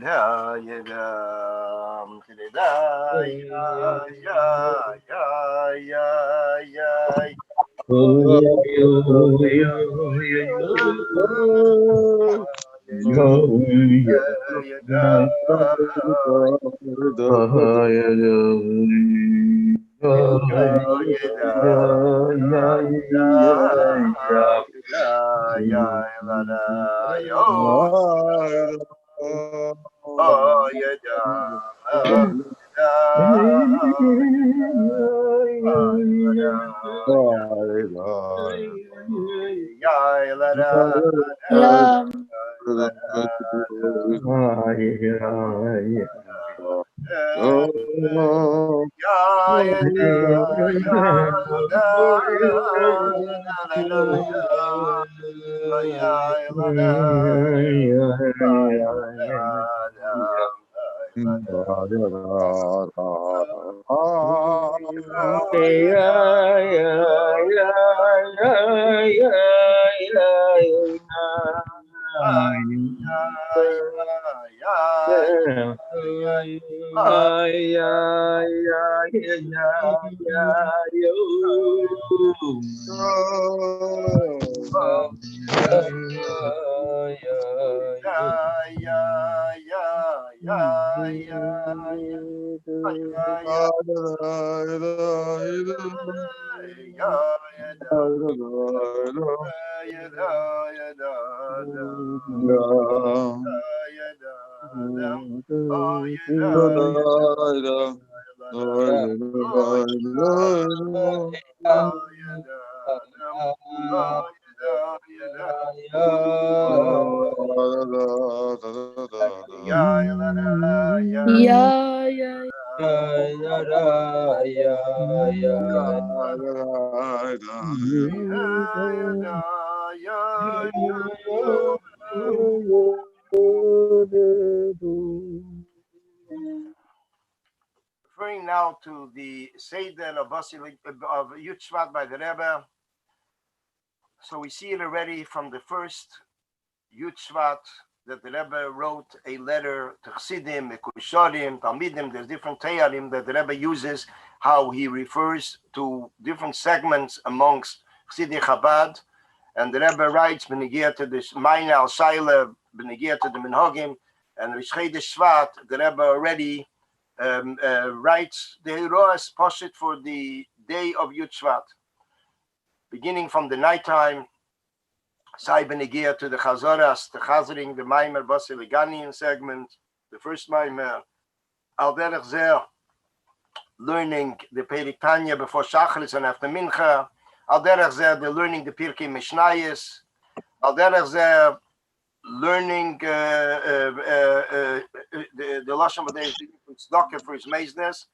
Referring now to the Seder of Yud Shvat by the Rebbe. So we see it already from the first Yud Shvat that the Rebbe wrote a letter to Chassidim, Mekusharim, Talmidim. There's different Teyarim that the Rebbe uses, how he refers to different segments amongst Chassidei Chabad. And the Rebbe writes, Benegia to this Maina al Shaila, Benegia to the Minhagim, and Rishchei de Shvat, the Rebbe already writes the Heroes Poshit for the day of Yud Shvat. Beginning from the nighttime, Sai Benegia to the Chazoras, the Chazering, the Maimer Basileganian segment, the first Maimer, Al Derech Zeh, learning the Perik Tanya before Shacharis and after Mincha, Al Derech Zeh, they're learning the Pirkei Mishnayos, Al Derech Zeh, learning the Lashon B'dei Tzedakah for his meisnes,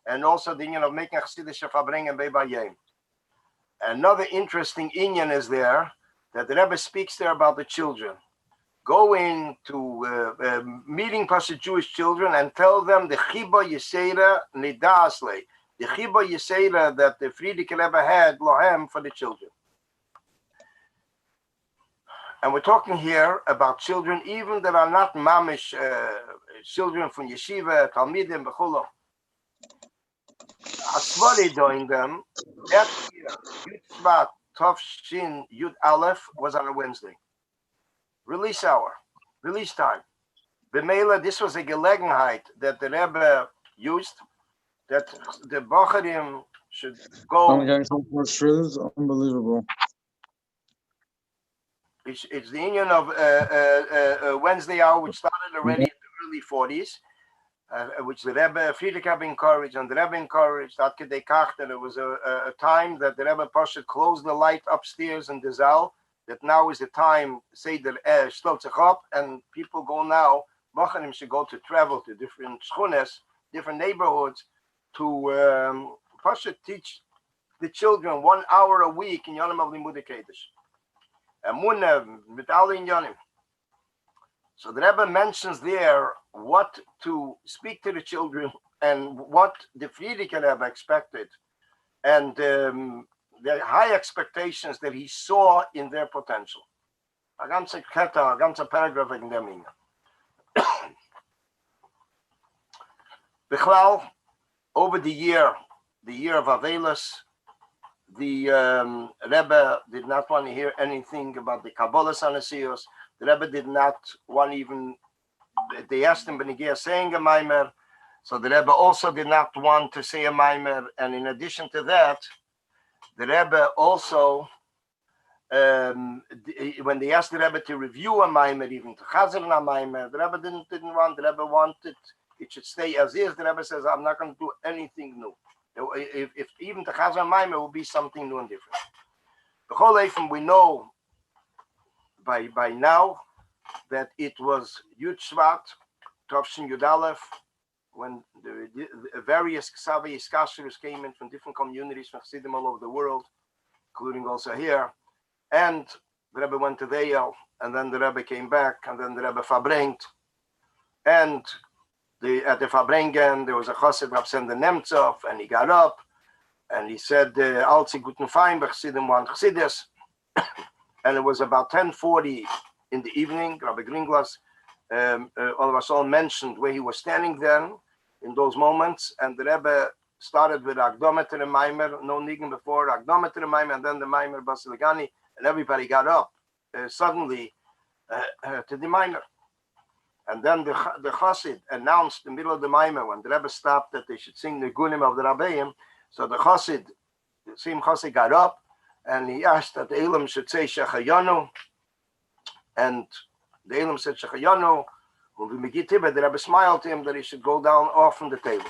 and also the union of making a Chassidish Fabring and Beibayim. Another interesting inyan is there that the Rebbe speaks there about the children. Go into meeting Pasha Jewish children and tell them the Chiba Yisera Nidasle, the Chiba Yisera that the Frierdiker Rebbe had Lohem for the children. And we're talking here about children even that are not mamish, children from yeshiva, talmidim, b'chulah. Asvari doing them, that year, Yud Shvat, Tov Shin, Yud Aleph was on a Wednesday. Release hour, release time. B'meila, this was a gelegenheit that the Rebbe used, that the Bacharim should go. I'm getting some more shrillers, unbelievable. It's the union of Wednesday hour, which started already in the early 40s, which the Rebbe Frierdiker encouraged, and the Rebbe encouraged, that it was a time that the Rebbe Pasha closed the light upstairs in the Zal, that now is the time, say the Stelzach up, and people go now, Bachanim should go to travel to different schunes, different neighborhoods, to Pasha teach the children 1 hour a week in Yonim of Limudei Kodesh. So the Rebbe mentions there what to speak to the children and what the Frierdiker Rebbe expected, and the high expectations that he saw in their potential. A ganze Ketta, a ganze paragraph in dem Inge. Bichlal, over the year of Avelis, the Rebbe did not want to hear anything about the Kabbalah Sanasios. The Rebbe did not want even, they asked him, Benegia saying a Maimer, so the Rebbe also did not want to say a Maimer. And in addition to that, the Rebbe also, when they asked the Rebbe to review a Maimer, even to Chazer a Maimer, the Rebbe didn't want, the Rebbe wanted it should stay as is. The Rebbe says, I'm not going to do anything new. If even the Chazer Maimer will be something new and different. The whole Eifem, we know by now that it was Yud Shvat, Tovshin Yud Aleph, when the various Ksavei Iskashrus came in from different communities from Chassidim all over the world, including also here. And the Rebbe went to the Eyal, and then the Rebbe came back, and then the Rebbe Fabrengt. And at the Fabrengen, there was a Chassid, Rav Sender Nemtsov, and he got up, and he said, Alzi guten Fein, Chassidim want Chassidus. And it was about 10:40 in the evening. Rabbi Gringlas, all of us all mentioned where he was standing then in those moments. And the Rebbe started with Agdomet and Maimer, no niggin before, Agdomet and Maimer, and then the Maimer Basilegani, and everybody got up suddenly to the Maimer. And then the Chassid announced in the middle of the Maimer, when the Rebbe stopped, that they should sing the Gunim of the Rabbeim. So the Chassid, the same Chassid got up, and he asked that the Elam should say Shechayanu, and the Elam said Shechayanu. When we the Rebbe smiled to him that he should go down off from the table.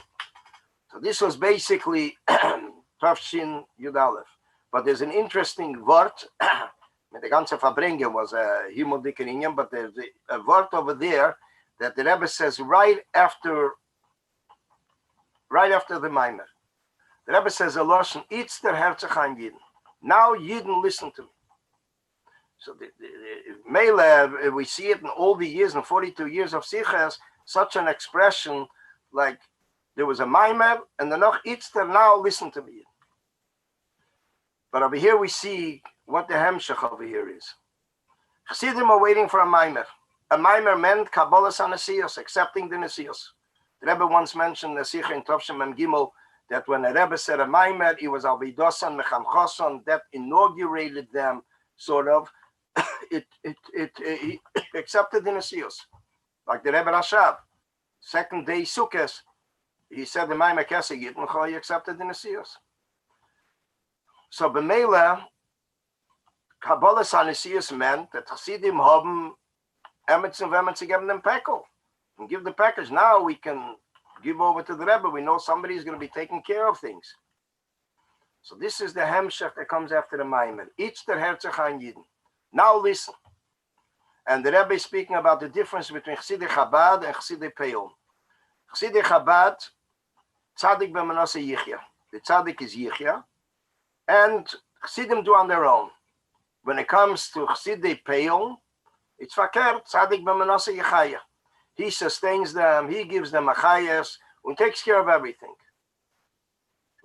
So this was basically Tavshin Yud Aleph. But there's an interesting word. The ganze Fabringe was a Himodikinian, but there's a word over there that the Rebbe says right after the Maimer. The Rebbe says a Lashon, Itz der Herzach an Yidden. Now Yidden listen to me. So the Mele, we see it in all the years, in 42 years of Sichas, such an expression like there was a Maimer and the Noch Itz der now listen to me. But over here we see what the Hemshech over here is. Chassidim are waiting for a Maimer. A Maimer meant Kabbalah Sanasios, accepting the Nasios. The Rebbe once mentioned Nasicha in Tovshem Mem Gimel, that when the Rebbe said a Maimer, it was Alvidosan Mechamchoson that inaugurated them sort of, he accepted the Nesius. Like the Rebbe Rashab, second day Sukkot, he said the Maimah Keseg Yitmucha, he accepted the Nesius. So B'meila, Kabbalah Nesius meant that Chassidim haben Emetz and Vemetz geben them pekel. And give the package. Now we can give over to the Rebbe. We know somebody is going to be taking care of things. So this is the Hemshech that comes after the Maimon. Each der Herzach ein Yidden. Now listen. And the Rebbe is speaking about the difference between Chassidei Chabad and Chassidei Peil. Chassidei Chabad, Tzadik b'Manasseh Yichya. The Tzadik is Yichya. And Chassidim do on their own. When it comes to Chassidei Peil, it's Fakir, Tzadik b'Manasseh Yichaya. He sustains them, he gives them achayas, and takes care of everything.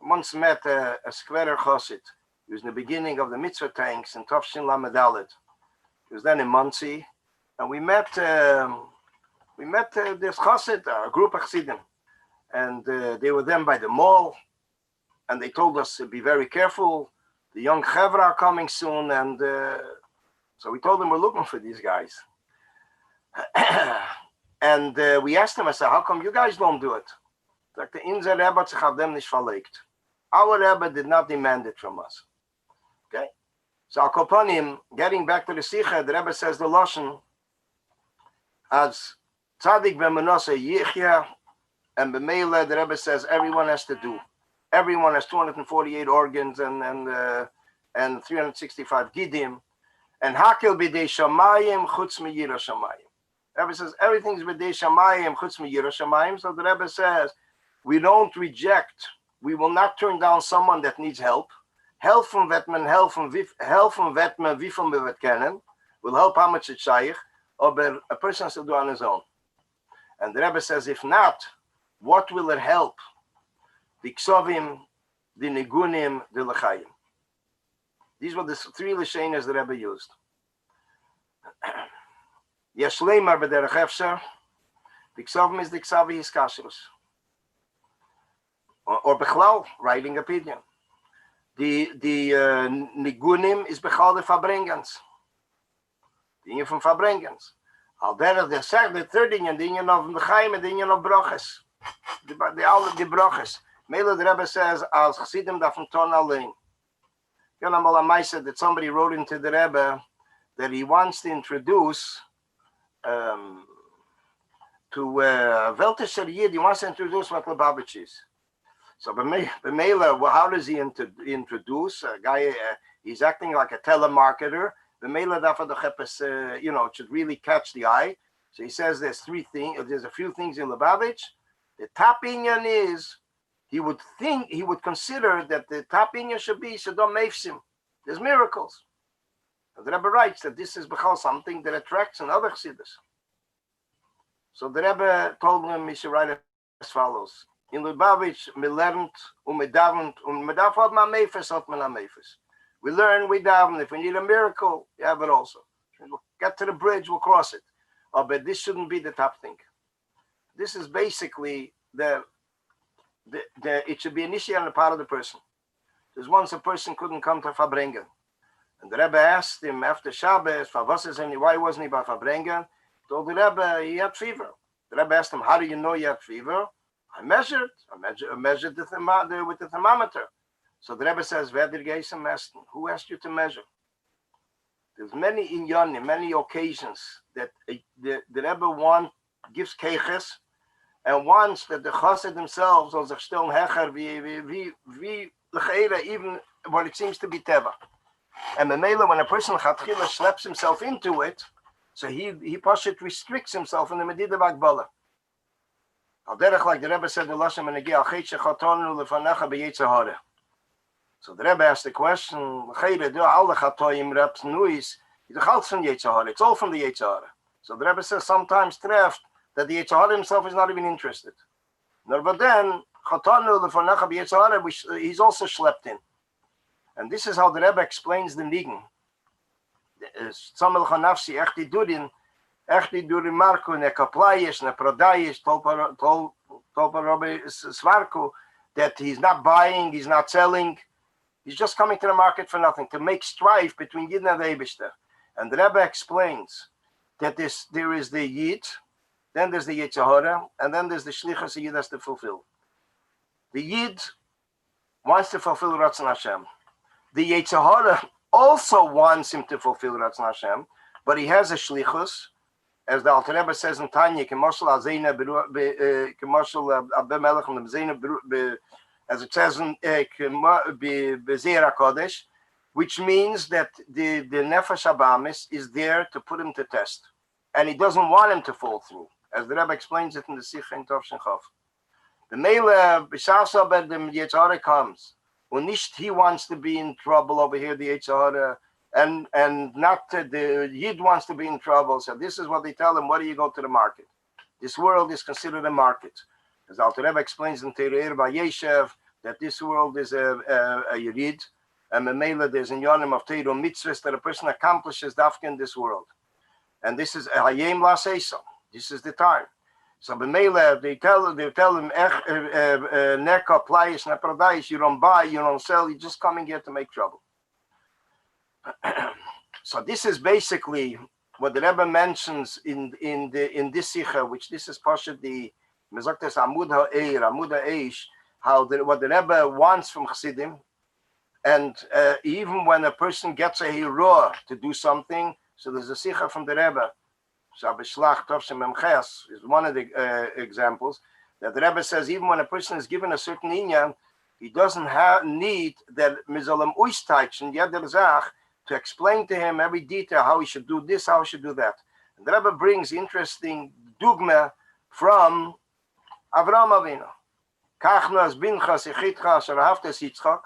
Once met a Skverer Chosid. He was in the beginning of the mitzvah tanks in Tafshin Lamed Dalet. He was then in Monsey, and we met this Chosid, a group of Chassidim, and they were then by the mall, and they told us to be very careful. The young Chevra are coming soon, and so we told them we're looking for these guys. And we asked them, I said, how come you guys don't do it? Like the Inzer Rebbe hat sich auf dem nicht verlegt. Our Rebbe did not demand it from us. Okay? So Al Kopanim, getting back to the Sikha, the Rebbe says the Lashon, as Tzadik b'Manasseh Yichya, and b'Meila, the Rebbe says everyone has to do. Everyone has 248 organs and 365 Gidim. And Hakel b'dei Shamayim chutz miyira Shamayim. The Rebbe says everything's b'dei Shamayim chutz miyira Shamayim. So the Rebbe says we don't reject, we will not turn down someone that needs help. Help from Vetman, help from Vetman, wie from Vet kennen, will help how much it's shaykh, or a person has to do on his own. And the Rebbe says, if not, what will it help? The Ksovim, the Nigunim, the Lechayim. These were the three Lashenas the Rebbe used. Yeshleimar b'derech efsher, the Ksovim is the Ksavi Hiskashrus. Or Bechlal, writing opinion. The Nigunim is Bechal the Fabrengens. The Indian from Fabrengens. Al derech the third Indian, the Indian of Mechaim and the Indian of Broches. The Broches. Mela the Rebbe says, as Chassidim dafen ton alein. Yonamal Amaisa that somebody wrote into the Rebbe that he wants to introduce to Veltisher Yid, he wants to introduce what Lubavitch is. So B'meila, well, how does he introduce a guy? He's acting like a telemarketer. B'meila dafa dechepes, it should really catch the eye. So he says there's three things. There's a few things in Lubavitch. The top inyan is he would consider that the top inyan should be Sodom Meifsim. There's miracles. And the Rebbe writes that this is because something that attracts another chassidus. So the Rebbe told him he should write as follows. In Lubavitch, we learned, we learn, we daven. If we need a miracle, you have it also. We'll get to the bridge, we'll cross it. Oh, but this shouldn't be the top thing. This is basically it should be initiated on the part of the person. Because once a person couldn't come to Fabrengen. And the Rebbe asked him after Shabbos, why wasn't he by Fabrengen? He told the Rebbe he had fever. The Rebbe asked him, how do you know you had fever? I measured with the thermometer. So the Rebbe says, who asked you to measure? There's many inyanim, many occasions that the Rebbe gives keiches and wants that the chassid themselves are still hecher even when it seems to be teva. And Memela, when a person chatchila slaps himself into it, so he pashut restricts himself in the Medidah Bagbala. Al derech, like the Rebbe said in the Lashon Menegi, al chet shechatonu lefanecha b'yetzer hara. So the Rebbe asked the question, Chayre, do all the chatoim reps nuis, it's from the yetzer hara. It's all from the yetzer hara. So the Rebbe says sometimes treft that the yetzer hara himself is not even interested. But then chatonu lefanecha b'yetzer hara, he's also schlepped in. And this is how the Rebbe explains the nigen. Tzamel chanafsi echti durin Marku ne kaplayish ne prodayish tolpa Rabbi Svarku that he's not buying, he's not selling. He's just coming to the market for nothing, to make strife between Yid and the Eibishter. And the Rebbe explains that there is the Yid, then there's the Yetzirah, and then there's the Shlichus the Yid has to fulfill. The Yid wants to fulfill Ratzon Hashem. The Yetzirah also wants him to fulfill Ratzon Hashem, but he has a Shlichus, as the Alter Rebbe says in Tanya, as it says in Bezeir HaKodesh, which means that the Nefesh Abamis is there to put him to test. And he doesn't want him to fall through, as the Rebbe explains it in the Sikha in Tov Shin Chav. The Mele, B'shasa the Yetzirah comes, and nicht he wants to be in trouble over here, the Yetzirah, and not the Yid wants to be in trouble. So this is what they tell him, why do you go to the market? This world is considered a market. As Alter Rebbe explains in Tereir Vayeshev, that this world is a Yerid, and Memela there's in Yonim of Teiro mitzvahs that a person accomplishes dafka in this world. And this is Hayem La Seisa. This is the time. So Memela, they tell him, Neka, Playas, Nepradais, you don't buy, you don't sell, you're just coming here to make trouble. So this is basically what the Rebbe mentions in this Sikha, which this is Pasha the Mezaktes Amud Ha'eir, Amud Ha'eish, what the Rebbe wants from Chassidim, and even when a person gets a hero to do something, so there's a Sikha from the Rebbe, Shabeshlach Tovshem Memches is one of the examples, that the Rebbe says even when a person is given a certain inyan, he doesn't need that Mizalam Uistaichen Yeder Zach to explain to him every detail how he should do this, how he should do that. And the Rebbe brings interesting dogma from Avraham Avinu. Kachnas binchas ichitchas sharaftes Yitzchak.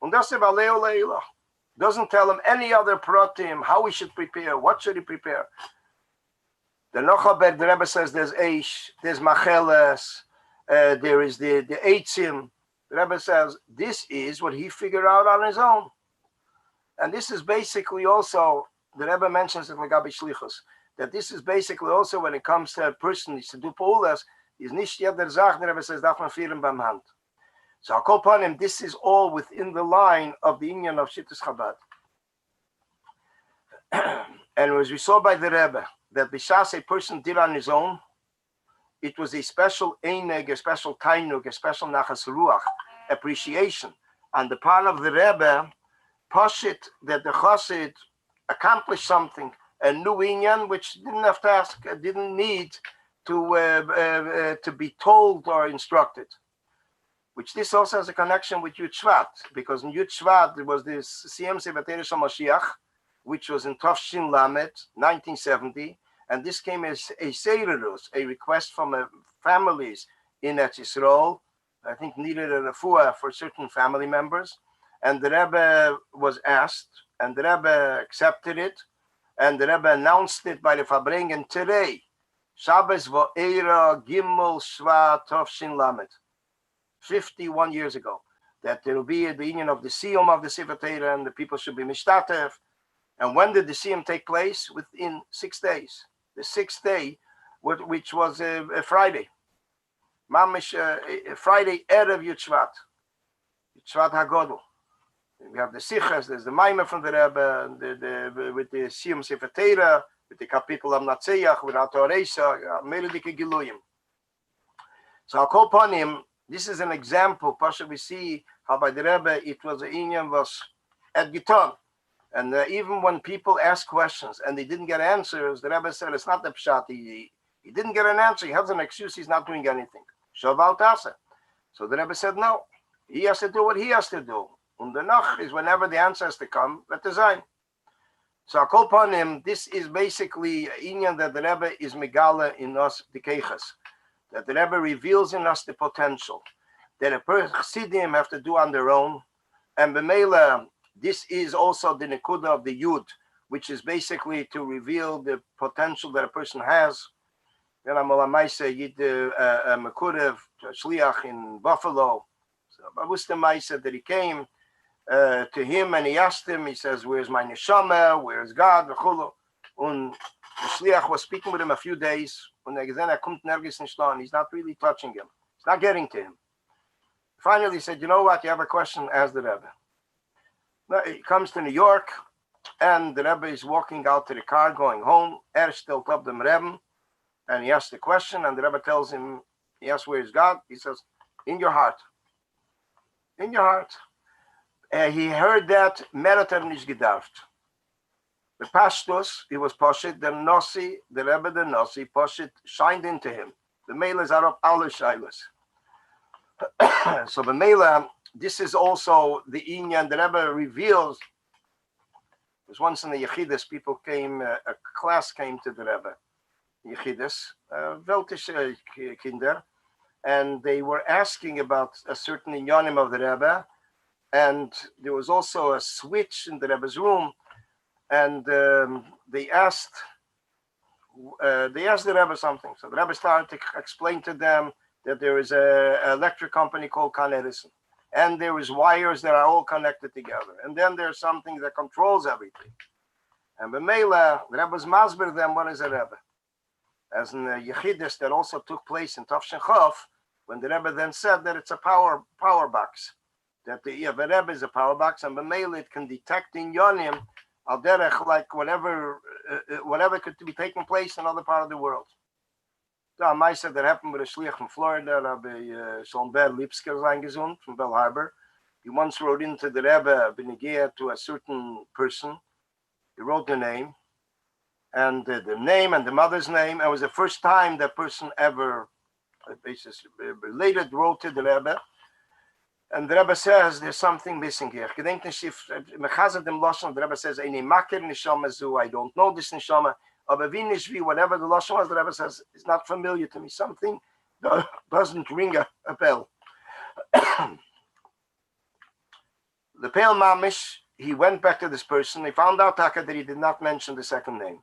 Und das ist Aleo Leila. Doesn't tell him any other pratim, how he should prepare, what should he prepare. The Nochaber, the Rebbe says there's Eish, there's Macheles, there is the Eitzim. The Rebbe says this is what he figured out on his own. And this is basically also, the Rebbe mentions in Magabi Shlichus, that this is basically also when it comes to a person needs to do Paulas, is nicht jeder Zach, the Rebbe says, darf man führen beim Hand. So I'll call upon him, this is all within the line of the Inyan of Shittus Chabad. And as we saw by the Rebbe, that Bishas a person did on his own, it was a special Eineg, a special Tainug, a special Nachas Ruach, appreciation on the part of the Rebbe, Pashit, that the Chassid accomplished something, a new Inyan, which didn't have to ask, didn't need to be told or instructed. Which this also has a connection with Yud Shvat, because in Yud Shvat there was this Siyam Sevater Shal Mashiach, which was in Tafshin Lamed, 1970, and this came as a Seirus, a request from families in Eretz Yisrael, I think needed a refuah for certain family members, and the Rebbe was asked, and the Rebbe accepted it, and the Rebbe announced it by the Farbrengen today, Shabbos Va'era Gimel Shvat Tafshin Lamed, 51 years ago, that there will be the union of the Siyum of the Sefer Torah, and the people should be Mishtatev. And when did the Siyum take place? Within 6 days. The 6th day, which was a Friday. Mamish, Friday, Erev Yud Shvat. Yud Shvat HaGodol. We have the Sichas, there's the Maimah from the Rebbe, with the Siyum Sefer Torah, with the Kapitel of Natseach, with Atoresa, Meredike Giluyim. So I'll call upon him. This is an example. Pasha, we see how by the Rebbe it was a inyan was at Giton, and even when people ask questions and they didn't get answers, the Rebbe said it's not the pshat. He didn't get an answer. He has an excuse. He's not doing anything. Shaval Tasa. So the Rebbe said no. He has to do what he has to do. And the nach is whenever the answer has to come. Let the zayin. So I call upon him. This is basically inyan that the Rebbe is megala in us the keichas. That the Rebbe reveals in us the potential that a Chassidim have to do on their own. And b'meila, this is also the nekuda of the Yud, which is basically to reveal the potential that a person has. Then I'm Maisa Yid Mekurev, Shliach in Buffalo. So Babusta Maisa that he came to him and he asked him, he says, where's my neshama? Where's God? And the Shliach was speaking with him a few days. He's not really touching him. It's not getting to him. Finally, he said, you know what? You have a question? Ask the Rebbe. He comes to New York, and the Rebbe is walking out to the car going home. Still up the Rebbe, and he asks the question, and the Rebbe tells him, he asks, where is God? He says, in your heart. In your heart. He heard that Meritor nicht gedarft. The Pashtus, he was Poshit, the Nossi, the Rebbe, the Nossi, Poshit shined into him. The Mela are of alle Shilas. So the Mela, this is also the Inyan, the Rebbe reveals. It was once in the Yechidus, people came, a class came to the Rebbe, Yechidus, Weltische Kinder, and they were asking about a certain Inyanim of the Rebbe, and there was also a switch in the Rebbe's room, and they asked the Rebbe something. So the Rebbe started to explain to them that there is an electric company called Con Edison, and there is wires that are all connected together, and then there's something that controls everything. And B'meila, the Rebbe's masber them, what is a Rebbe? As in the Yechidus that also took place in Tafshin Chav, when the Rebbe then said that it's a power box, that the Rebbe is a power box, and B'meila it can detect in Yonim al derech, like whatever could be taking place in other part of the world. The Maisa that happened with a shliach from Florida, Rabbi Solnber Lipsker Zangezund from Bell Harbor. He once wrote into the Rebbe Benegea to a certain person. He wrote the name, and the name and the mother's name. It was the first time that person ever related wrote to the Rebbe. And the Rebbe says there's something missing here. The Rebbe says, I don't know this neshama. Whatever the lashon was, the Rebbe says, it's not familiar to me. Something doesn't ring a bell. The Pale Mamish, he went back to this person. He found out that he did not mention the second name.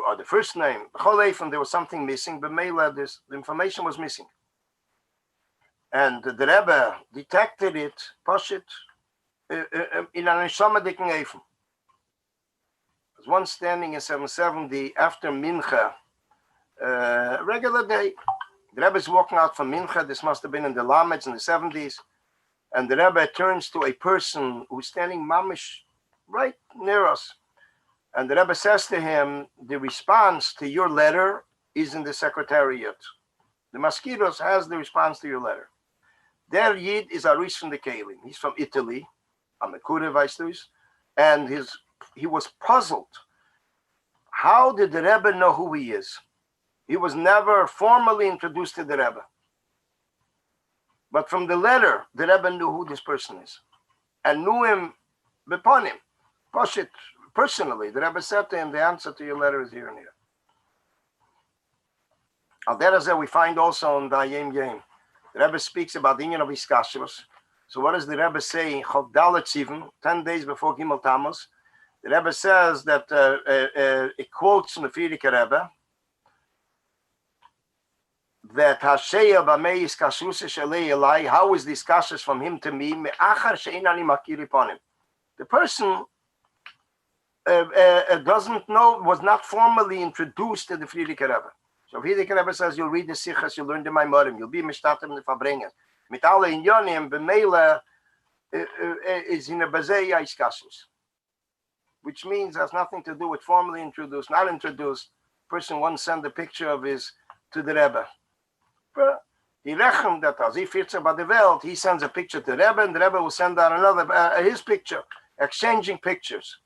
Or the first name. There was something missing, but the information was missing. And the Rebbe detected it, Poshit, in an neshama dicken Eifen. There was one standing in 770 after Mincha, regular day. The Rebbe is walking out from Mincha. This must have been in the Lameds in the 70s. And the Rebbe turns to a person who's standing mamish right near us. And the Rebbe says to him, the response to your letter is in the secretariat. The Mosquitoes has the response to your letter. Der Yid is Arish from the Kalim. He's from Italy, Amekure Vaistus, and he was puzzled. How did the Rebbe know who he is? He was never formally introduced to the Rebbe. But from the letter, the Rebbe knew who this person is, and knew him upon him. Poshit, personally, the Rebbe said to him, the answer to your letter is here and here. Al Derazeh we find also in the Ayim Yem. The Rebbe speaks about the union of Iskashros. So what does the Rebbe say in Chol Dalet Tzivim, 10 days before Gimel Tammuz? The Rebbe says that it quotes from the Frierdiker Rebbe that Hasheya B'mei Iskashros Shalei Elai, how is the Iskashros from him to me? Me'achar she'ein ani makir upon him. The person doesn't know, was not formally introduced to the Frierdiker Rebbe. So Frierdiker Rebbe says, you'll read the Sichas, you'll learn the Maimorim, you'll be Mishtatem the Fabrengen. Mit alle Inyonim, B'meila is in a Bazeya Iskashros, which means has nothing to do with formally introduced, not introduced. Person once sent a picture of his to the Rebbe. He reckoned that as he fits about the world, he sends a picture to the Rebbe, and the Rebbe will send out another, his picture, exchanging pictures.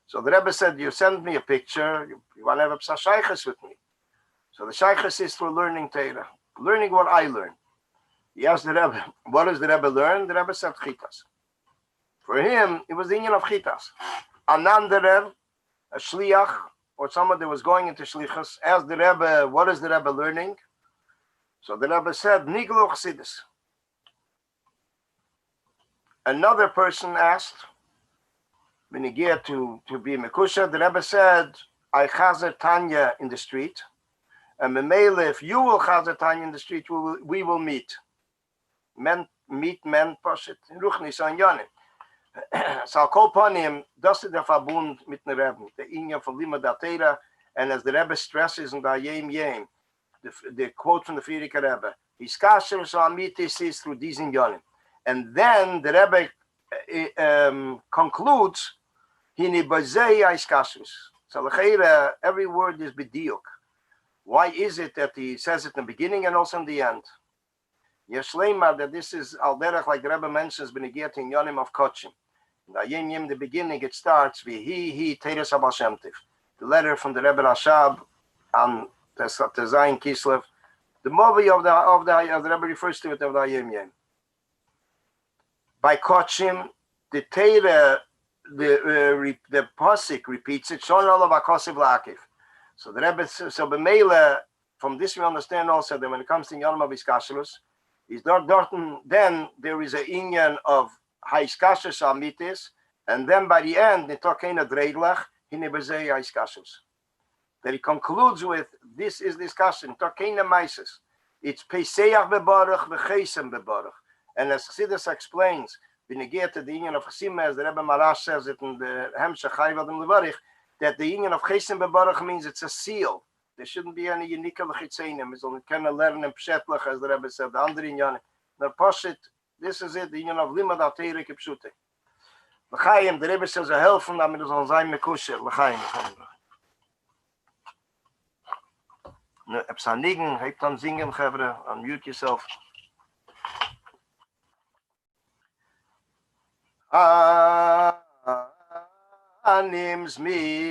So the Rebbe said, you send me a picture, you want to have a shaykhs with me. So the shaykhs is for learning Torah, learning what I learn. He asked the Rebbe, what does the Rebbe learn? The Rebbe said chitas. For him, it was the union of chitas. Ananderer, a shliach, or someone that was going into shlichus, asked the Rebbe, what is the Rebbe learning? So the Rebbe said, Niglo Chassidus. Another person asked, when he get to be Mekusha, the Rebbe said, I chazer Tanya in the street, and Memele, if you will chazer Tanya in the street, we will meet. Men meet men, Poshit, Ruchni Sanyanim. So I'll call upon him, das ist der Verbund mit dem Rebbe, der Inyan von Lima Datera, and as the Rebbe stresses in the Yem Yem, the quote from the Frierdiker Rebbe, his kasher so amitis is through these Inyanim. And then the Rebbe concludes, Hini bazei aiskasus. So every word is bediuk. Why is it that he says it in the beginning and also in the end? Yeshlema, that this is al derech, like the Rebbe mentions, b'negiat in yonim of kochim. In the beginning, it starts with he Teres Abal Shem Tov. The letter from the Rebbe Rashab on Tezayin Kislev. The movie of the Rebbe refers to it of the Yom Yom. By kochim, the Teire, the Pasik repeats it. Shon olav akosiv la'akiv. So the Rebbe, so b'meila, from this we understand also that when it comes to Yom of Iskashelus, is then there is a inyan of haiskashelus amitis, and then by the end, the tokena dreidlach hinebezei haiskashelus. That he concludes with, this is discussion, tokena maises. It's peseach bebarach v'chesem bebarach. And as Chassidus explains, b'negiat to the union of Chasim, as the Rebbe Marash says it in the Hemshech Chayvadim Levarich, that the union of Chesem bebarach means it's a seal. There shouldn't be any unique lechitzenim. It's only kind of learn in pshetlach, as the Rebbe said. The other union, the poshit. This is it. The union of limad al teire kipshute. L'chaim, the Rebbe says a help from them. It is on zayin mekusher. L'chaim. No, epsanigen, hebt dan zingen, gevre. Unmute yourself. Anims mireis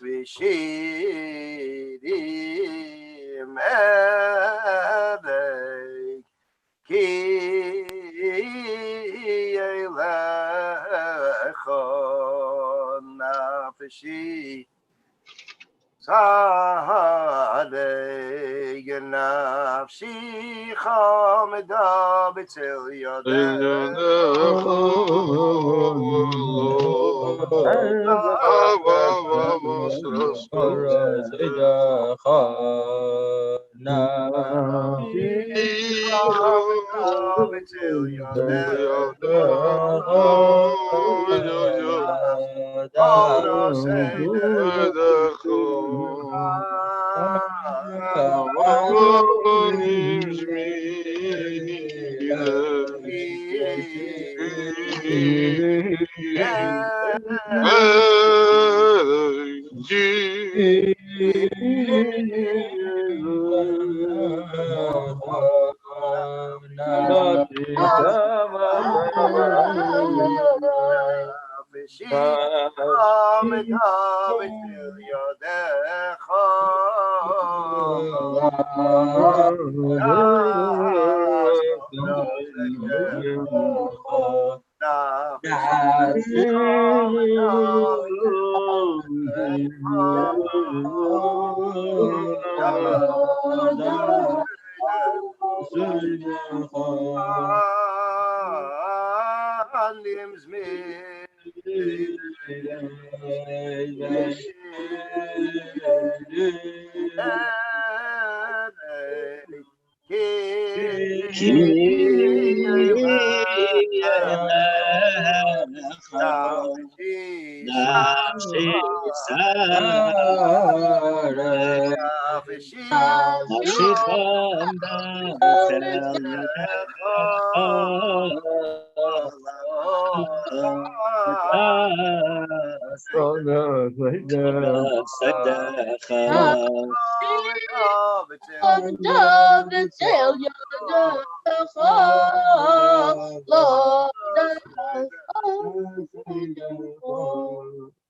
vishirim edek ki elecha nafeshi Sadeg nafshi chameda b'tzel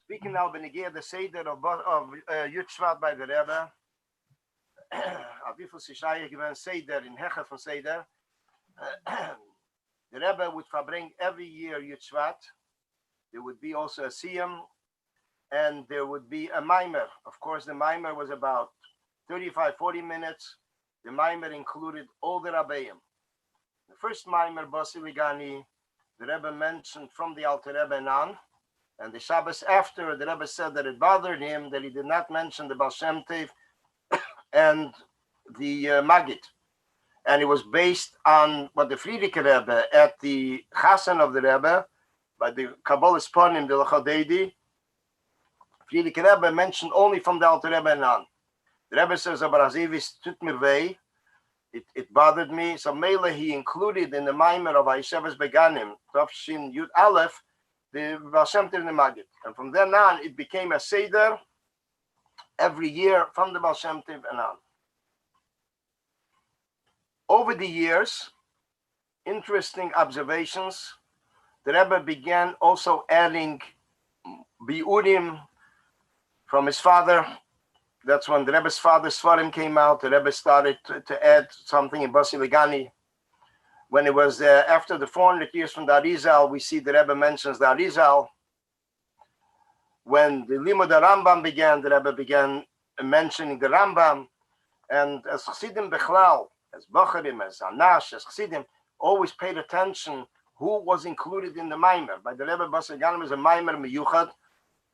Speaking now, Benegir, the Seder of Yud Shvat by the Rebbe. Avifus Shishaya given Seder in Hecher from Seder. The Rebbe would bring every year Yud Shvat. There would be also a Siyam, and there would be a Maimer. Of course, the Maimer was about 35-40 minutes. The Maimer included all the Rabbeim. The first Maimer, Basiligani, the Rebbe mentioned from the Alter Rebbe on. And the Shabbos after, the Rebbe said that it bothered him that he did not mention the Baal Shem Tov and the Maggid. And it was based on what the Friedrich Rebbe at the Chassan of the Rebbe, by the Kabbalah Sponim, the Lachadedi, Friedrich Rebbe mentioned only from the Alter Rebbe on. The Rebbe says, "Aber azivis tut mir weh." it bothered me. So Mele, he included in the Maimer of Aishevas Beganim, Tafshin Yud Aleph, the Baal Shem Tov in the Magid. And from then on, it became a Seder every year from the Baal Shem Tov and on. Over the years, interesting observations, the Rebbe began also adding biurim from his father. That's when the Rebbe's father Svarim came out. The Rebbe started to add something in Basi Legani. When it was after the 400 years from the Arizal, we see the Rebbe mentions the Arizal. When the Limud Rambam began, the Rebbe began mentioning the Rambam. And as Chassidim Bechlal, as Bacharim, as Anash, as Chassidim, always paid attention who was included in the Maimer. By the Rebbe Basi Legani was a Maimer Miyuchad,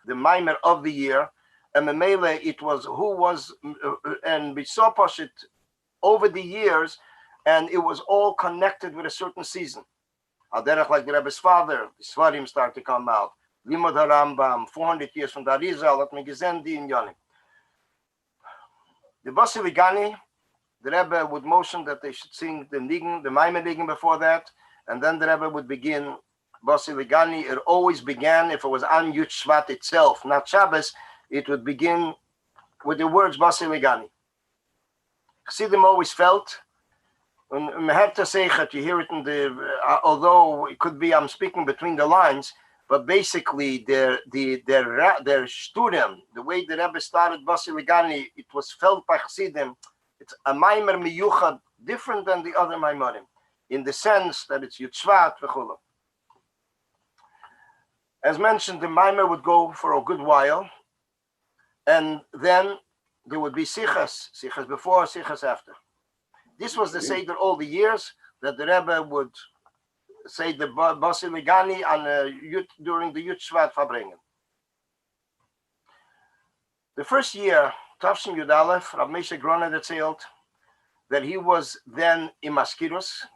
the Maimer of the year. And Memele, it was who was, and we saw Pashit over the years, and it was all connected with a certain season. Aderech, like the Rebbe's father, the Svarim started to come out. Limud HaRambam, 400 years from the Arizal, let me gezendi in Yonim. The Basi Legani, the Rebbe would motion that they should sing the Nigen, the Maimer Nigen before that, and then the Rebbe would begin Basi Legani. It always began, if it was on Yud Shvat itself, not Shabbos, it would begin with the words Basi Legani. Chassidim always felt, and Meherta Seichet, you hear it in the, although it could be I'm speaking between the lines, but basically their studium, the way the Rebbe started Basi Legani, it was felt by Chassidim. It's a Maimer Miyuchad, different than the other Maimerim, in the sense that it's Yud Shvat v'chulu. As mentioned, the Maimer would go for a good while, and then there would be sichas before, sichas after. This was the Seder all the years that the Rebbe would say the Basi Legani on during the Yud Shvat Fabringen. The first year, Tafshin Yud Aleph, Rav Moshe Groner erzählt that he was then in Maskirus,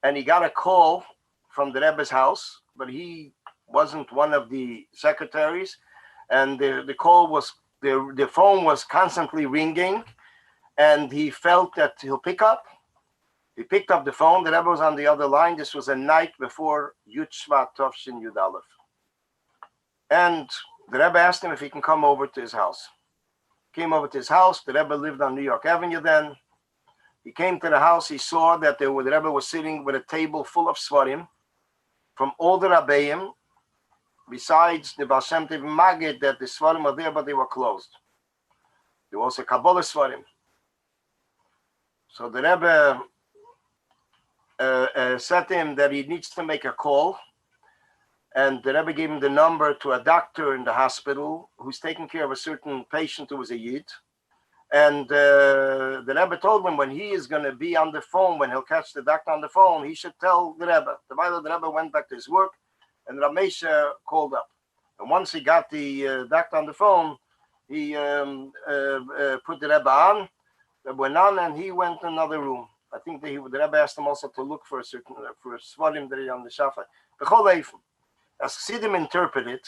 and he got a call from the Rebbe's house, but he wasn't one of the secretaries, and the call was, the phone was constantly ringing, and he felt that he'll pick up. He picked up the phone. The Rebbe was on the other line. This was a night before Yud Shvat Tafshin Yud Aleph. And the Rebbe asked him if he can come over to his house. Came over to his house. The Rebbe lived on New York Avenue then. He came to the house. He saw that the Rebbe was sitting with a table full of Svarim from all the Rabbeim, besides the Baal Shem Tov Magid, that the Svarim were there, but they were closed. There was also Kabbalah Svarim. So the Rebbe said to him that he needs to make a call, and the Rebbe gave him the number to a doctor in the hospital who's taking care of a certain patient who was a Yid. And the Rebbe told him when he is going to be on the phone, when he'll catch the doctor on the phone, he should tell the Rebbe. The Rebbe went back to his work, and Rav Moshe called up. And once he got the doctor on the phone, he put the Rebbe on. The went on, and he went to another room. I think the Rebbe asked him also to look for a certain for Svarim that he on the Shafat. As Chassidim interpreted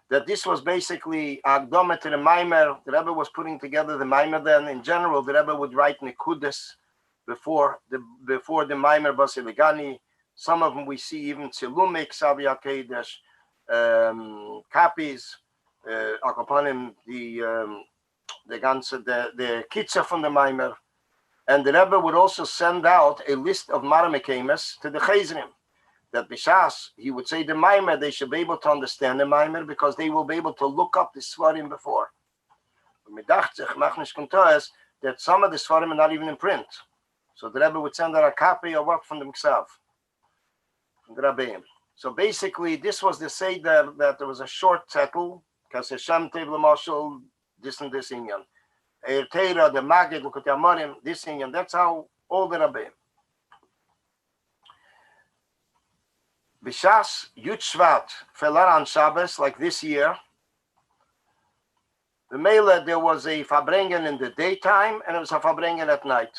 that this was basically Agdoma to the Maimer. The Rebbe was putting together the Maimer. Then, in general, the Rebbe would write Nekudas before the Maimer Basi Legani. Some of them we see even Tzilumik, Savia Kedesh, copies, Akopanim, the Kitza from the Maimer. And the Rebbe would also send out a list of Maramekemes to the Chezrim. That Bishas, he would say the Maimer, they should be able to understand the Maimer because they will be able to look up the Svarim before. That some of the Svarim are not even in print. So the Rebbe would send out a copy of what from the Miksav, from the Rabbeim. So basically, this was the Seder that there was a short settle, because Hashem Tev L'Mashal, this and this Inyan. Teira, the Magid, L'Kut Yamorim, this Inyan. That's how all the Rabbeim. Bishas Yud Shvat fell on Shabbos, like this year. The Mele, there was a Fabrengen in the daytime, and it was a Fabrengen at night.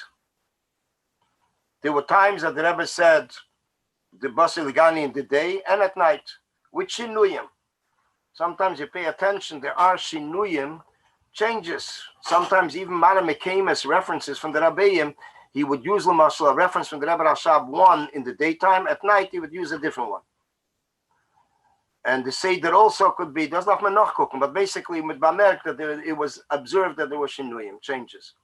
There were times that the Rebbe said the Basi Legani in the day and at night, with Shinuyim. Sometimes you pay attention, there are Shinuyim, changes. Sometimes even Mara Mekemes references from the Rabbeim, he would use L'mashal, a reference from the Rebbe Rashab 1 in the daytime. At night, he would use a different one. And the Seder also could be, does not nachgucken, but basically with Bamerk that it was observed that there were shinuyim, changes.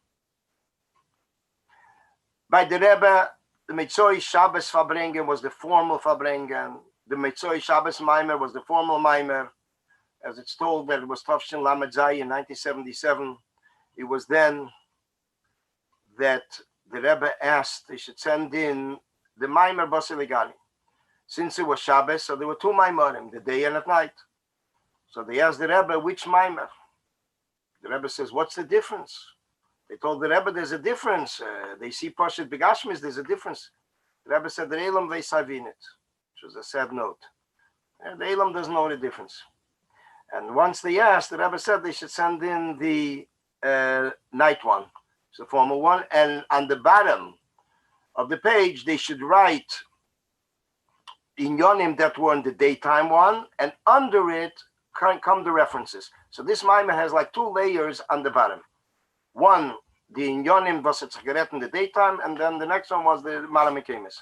By the Rebbe, the Mitzvah Shabbos Farbringen was the formal Farbringen. The Mitzvah Shabbos Maimer was the formal Maimer. As it's told that it was Tafshin Lamed Zai in 1977. It was then that the Rebbe asked they should send in the Maimer Basiligani. Since it was Shabbos, so there were two Maimerim, the day and at night. So they asked the Rebbe, which Maimer? The Rebbe says, what's the difference? They told the Rebbe, there's a difference. They see Pashat Begashmis, there's a difference. The Rebbe said, the Elam Veisavin it, which was a sad note. And the Elam doesn't know the difference. And once they asked, the Rebbe said they should send in the night one. It's the formal one. And on the bottom of the page, they should write inyonim that were in the daytime one, and under it come the references. So this Maimer has like two layers on the bottom. One, the inyonim was it's geret in the daytime, and then the next one was the Malamikemis.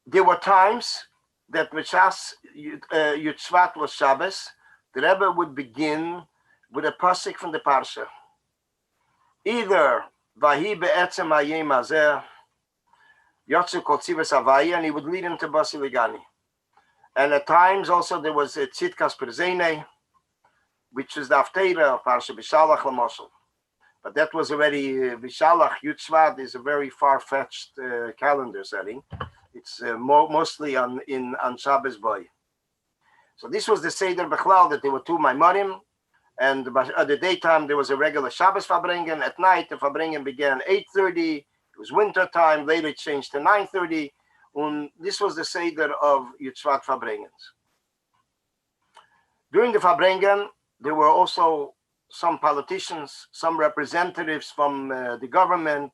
There were times that Mishas Yud Shvat was Shabbos, the Rebbe would begin with a pasuk from the Parsha. Either Vahi be'etzem hayem hazeh, Yotzu Kol Tzivas Havaya, and he would lead him to Basiligani. And at times also there was a Tzidkas Perzene, which is the Haftarah of Parsha B'Shalach L'Moshel. But that was already, B'Shalach Yud Shvat is a very far-fetched calendar setting. It's mostly on Shabbos Boy. So this was the Seder Bechlal, that there were two Maimarim, and at the daytime there was a regular Shabbos Farbringen. At night the Farbringen began 8:30. It was winter time. Later it changed to 9:30. And this was the Seder of Yud Shvat Farbringens. During the Farbringen, there were also some politicians, some representatives from the government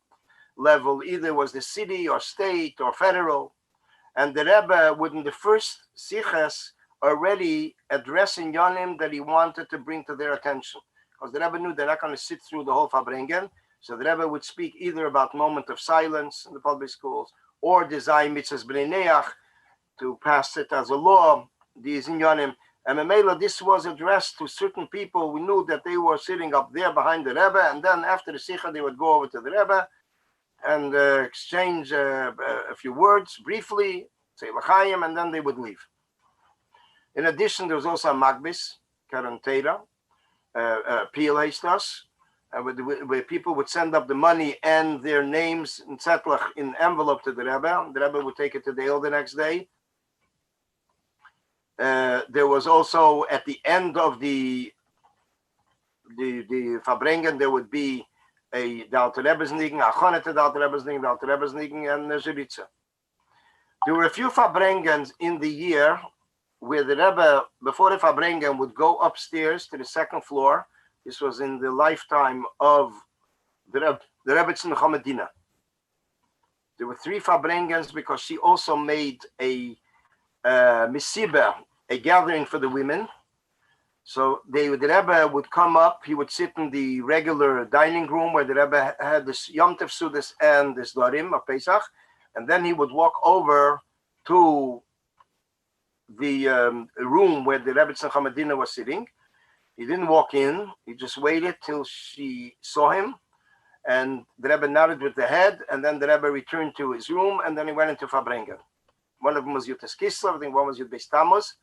level, either was the city or state or federal. And the Rebbe would, in the first Siches, already addressing Yonim that he wanted to bring to their attention. Because the Rebbe knew they're not going to sit through the whole Farbringen. So the Rebbe would speak either about moment of silence in the public schools, or the Zay Mitzvahs B'nei Neach, to pass it as a law, these Yonim. And Memela, this was addressed to certain people. We knew that they were sitting up there behind the Rebbe, and then after the Sikha, they would go over to the Rebbe and exchange a few words briefly, say L'chaim, and then they would leave. In addition, there was also a Magbis, Karen Teira, Peel Heistas, where people would send up the money and their names in Zetlach in envelope to the Rebbe. The Rebbe would take it to the El the next day. There was also at the end of the Farbringen, there would be a Dalter Rebbe's Nigen, a Chonet Dalter Rebbe's Nigen, Dalter Rebbe's Nigen, and Zeritza. There were a few Farbringens in the year where the Rebbe, before the Farbringen, would go upstairs to the second floor. This was in the lifetime of the Rebbetzin Chomadina. There were three Farbringens because she also made a Misiba, a gathering for the women. So the Rebbe would come up, he would sit in the regular dining room where the Rebbe had this Yom Tov Sudas and this Dorim of Pesach, and then he would walk over to the room where the Rebbetzin Chomadina was sitting. He didn't walk in, he just waited till she saw him, and the Rebbe nodded with the head, and then the Rebbe returned to his room, and then he went into Farbringen. One of them was Yud Kislev, I think one was Yud Beis Tammuz,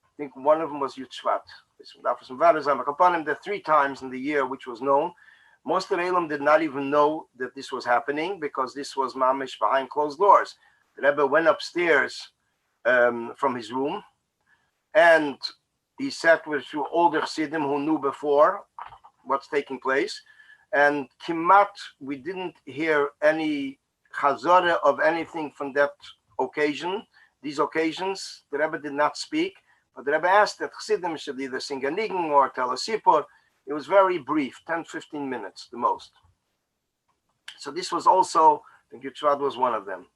I think one of them was Yud Shvat. There are 3 times in the year which was known. Most of the Elam did not even know that this was happening because this was mamish behind closed doors. The Rebbe went upstairs from his room, and he sat with 2 older Chassidim who knew before what's taking place. And Kimat, we didn't hear any chazorah of anything from that occasion. These occasions, the Rebbe did not speak, but the Rebbe asked that Chassidim should either sing a nigun or tell a sipur. It was very brief, 10-15 minutes, the most. So this was also, I think Yud Shvat was one of them.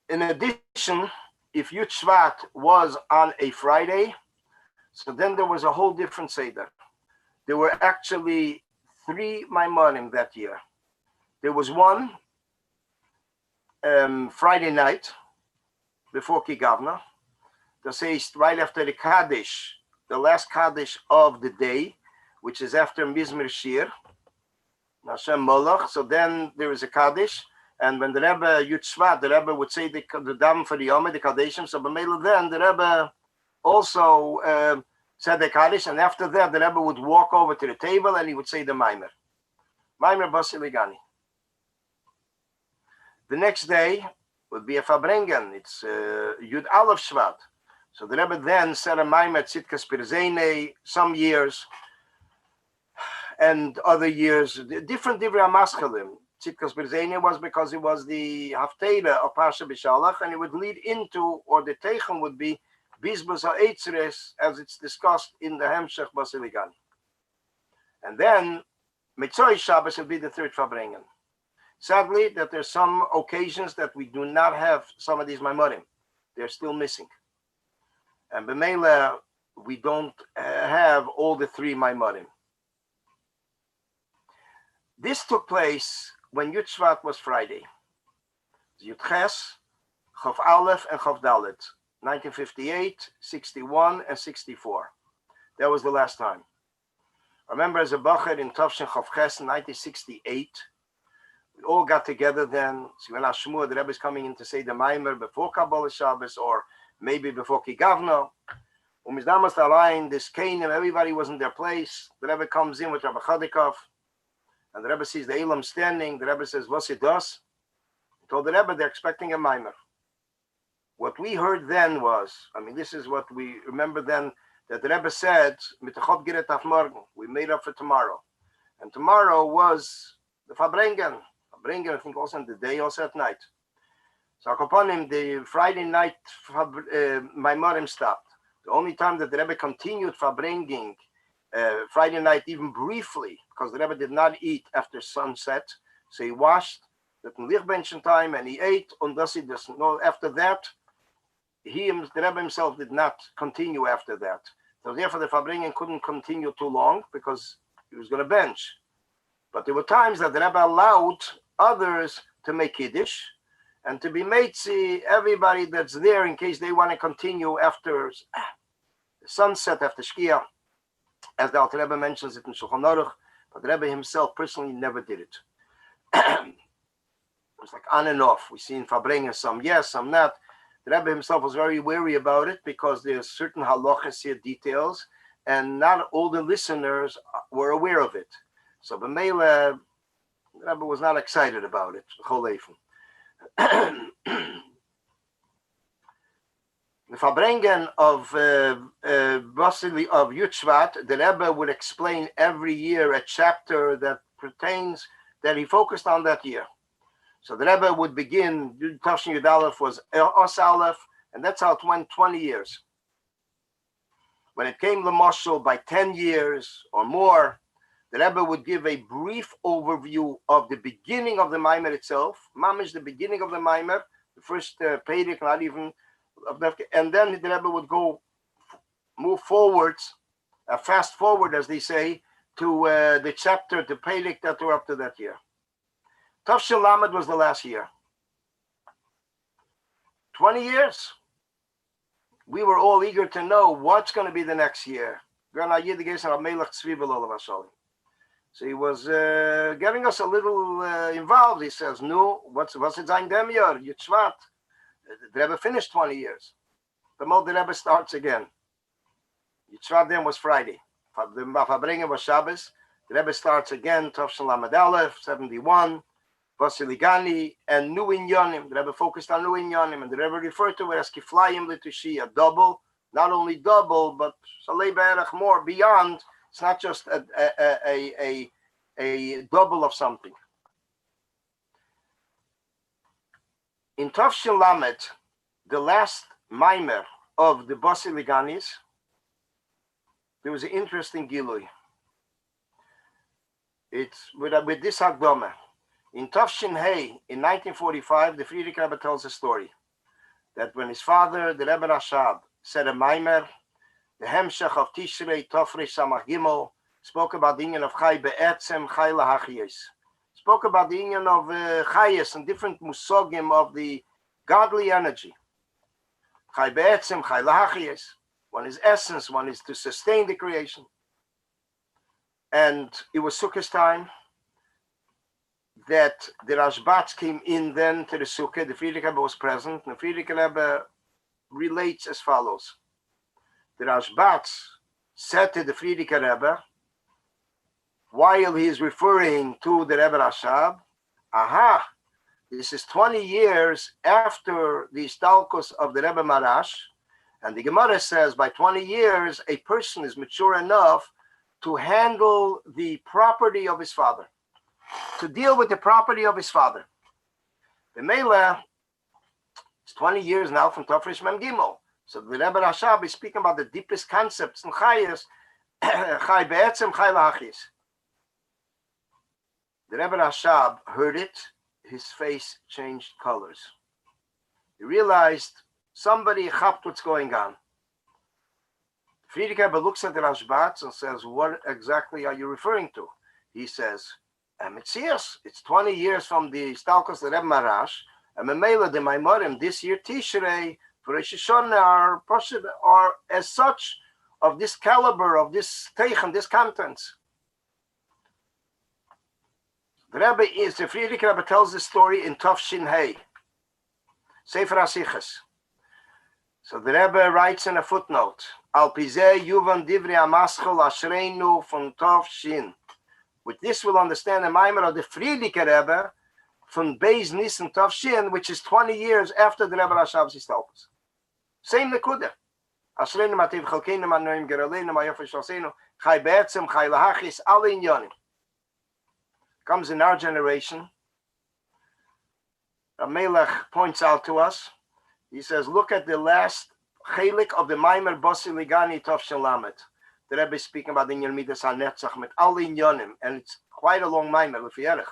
In addition, if Yud Shvat was on a Friday, so then there was a whole different Seder. there were actually 3 Maimonim that year. There was one Friday night before Kigavna. That says right after the Kaddish, the last Kaddish of the day, which is after Mizmor Shir, Hashem Molach. So then there is a Kaddish, and when the Rebbe Shvat, the Rebbe would say the Dam for the Yom, the Kaddishim. So b'meila then the Rebbe also said the Kaddish, and after that the Rebbe would walk over to the table and he would say the Maimer Basiligani. The next day would be a Fabrengen. It's Yud Aleph Shvat. So the Rebbe then said a Maimer Tzitkas Pirzene, some years, and other years, different Divrei HaMaschelim. Tzitkas Pirzene was because it was the Haftarah of Parsha B'Shalach, and it would lead into, or the Teichem would be, Bizbus HaEtzeres, as it's discussed in the Hemshech Basiligani. And then, Mitzvah Shabbos will be the third Fabrengen. Sadly, that there's some occasions that we do not have some of these Maimorim. They're still missing. And b'meila, we don't have all the 3 Maimorim. This took place when Yud Shvat was Friday. Yud Ches, Chav Aleph, and Chav Dalet. 1958, 61, and 64. That was the last time. I remember as a Bacher in Tavshin Chav Ches in 1968, we all got together then. So when Ashmur, the Rebbe is coming in to say the Maimer before Kabbalah Shabbos or maybe before Kigavna. Umizdamas Alain, this Canaan, everybody was in their place. The Rebbe comes in with Rabbi Chadikov, and the Rebbe sees the Elam standing. The Rebbe says, "What's it does?" He told the Rebbe they're expecting a Maimer. What we heard then was, this is what we remember then, that the Rebbe said, "Mitachot giret af morgen," we made up for tomorrow. And tomorrow was the Fabrengen. Fabrengen, I think also on the day, also at night. So upon him, the Friday night Maimorim stopped. The only time that the Rebbe continued Fabrengen Friday night, even briefly, because the Rebbe did not eat after sunset, so he washed that in Lichtbenchen time and he ate, and thus he doesn't know. After that, the Rebbe himself did not continue after that. So therefore, the Fabrengen couldn't continue too long because he was going to bench. But there were times that the Rebbe allowed others to make Kiddush and to be matzi everybody that's there in case they want to continue after sunset, after Shkia, as the Alter Rebbe mentions it in Shulchan Aruch, but the Rebbe himself personally never did it. It was like on and off. We see in Fabrengen some yes, some not. The Rebbe himself was very wary about it because there's certain halachas here, details, and not all the listeners were aware of it. So b'meila, the Rebbe was not excited about it. The Fabrengen of Vasily of Yud Shvat, the Rebbe would explain every year a chapter that pertains, that he focused on that year. So the Rebbe would begin, Tavshin Yud Aleph was Os Aleph, and that's how it went 20 years. When it came to Mashal by 10 years or more, the Rebbe would give a brief overview of the beginning of the Maimer itself, mamish the beginning of the Maimer, the first Peirik, not even, and then the Rebbe would move forwards, fast forward, as they say, to the chapter, the Peirik that were up to that year. Tavshil Lamed was the last year. 20 years. We were all eager to know what's going to be the next year. So he was getting us a little involved. He says, "No, what's it sein dem Jahr? Yud Shvat." The Rebbe finished 20 years. The Rebbe starts again. Yud Shvat then was Friday. The Fabrengen was Shabbos. The Rebbe starts again. Tavshin Lamed Aleph, 71. Basiligani and New Inyanim. The Rebbe focused on New Inyanim, and the Rebbe referred to it as Kiflayim Litushi, a double, not only double, but Salei Be'erach more, beyond. It's not just a double of something. In Tavshin Lamed, the last Maimer of the Basiliganis, there was an interesting Gilui. It's with this Hagdama. In Tavshin Hey, in 1945, the Friedrich Rebbe tells a story that when his father, the Rebbe Rashab, said a Maimer, the Hemshech of Tishrei Tofrei Samach Gimel, spoke about the union of Chai Be'etzem, Chai Lahachiyes. Spoke about the union of Chayes and different musogim of the godly energy. Chai Be'etzem, Chai Lahachiyes. One is essence, one is to sustain the creation. And it was Sukkah's time that the Rashbats came in then to the Sukkah. The Frierdiker Rebbe was present. And the Frierdiker Rebbe relates as follows. The Rashbats said to the Frierdiker Rebbe, while he is referring to the Rebbe Rashab, aha, this is 20 years after the Istalkos of the Rebbe Marash, and the Gemara says by 20 years, a person is mature enough to handle the property of his father, to deal with the property of his father. The Mele, it's 20 years now from Tofresh Mem Gimel. So the Rebbe Rashab is speaking about the deepest concepts in Chayes, Chai Be'etzem, Chai Lahachis. The Rebbe Rashab heard it, his face changed colors. He realized somebody chapped what's going on. Frierdiker Rebbe looks at the Rashbats and says, what exactly are you referring to? He says, it's 20 years from the Stalkos the Rebbe Marash, and Memela the Maimorim this year, Tishrei, for Rosh Hashanah are as such of this caliber, of this teich, this contents. The Frierdiker Rebbe tells the story in Tov Shin Hei, Sefer HaSichas. So the Rebbe writes in a footnote, Al Pizeh Yuvan Divri Amaschel Ashreinu from Tov Shin. With this we'll understand the Maimer of the Frierdiker Rebbe from Beis Nisan Tov Shin, which is 20 years after the Rebbe Rashab's Istalkos. Same Nekuda. Ashreinu Mativ Chalkeinu Manoim Geraleinu Mayofish Alseinu Chai Be'etzem Chai Lahachis Ali Inyonim. Comes in our generation. Melech points out to us. He says, look at the last chelik of the Maimer Bossi Ligani Tov Shalamet. The Rebbe is speaking about the Inyan Midas HaNetzach mit Al Inyonim, and it's quite a long Maimer, L'fiyerech.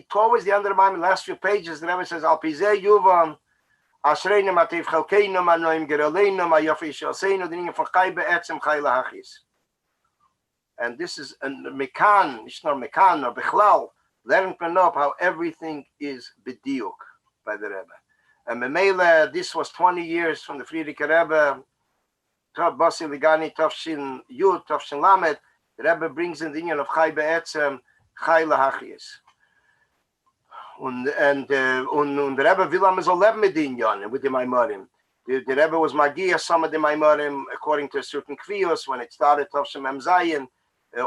Towards the end of the Maimer, last few pages, the Rebbe says, Al Pizeh Yuvan, Ashreinu Mativ Chalkeinu Manoim Geraleinu Mayofi Shalseinu, the Inyan for Chai Be'etzem Chai Lahachis. And this is a mekan, it's not mekan or bechlal, letting them know how everything is bediuk by the Rebbe. And Memele, this was 20 years from the Frierdiker Rebbe, Basi Ligani, Tavshin Yud, Tavshin Lamed. The Rebbe brings in the union of Chai Be'etzem, Chai Lahachis. And the Rebbe will am so leben mit the union with the Maimorim. The Rebbe was Magia, some of the Maimorim, according to a certain Kvios, when it started Tavshin Mem Zayin,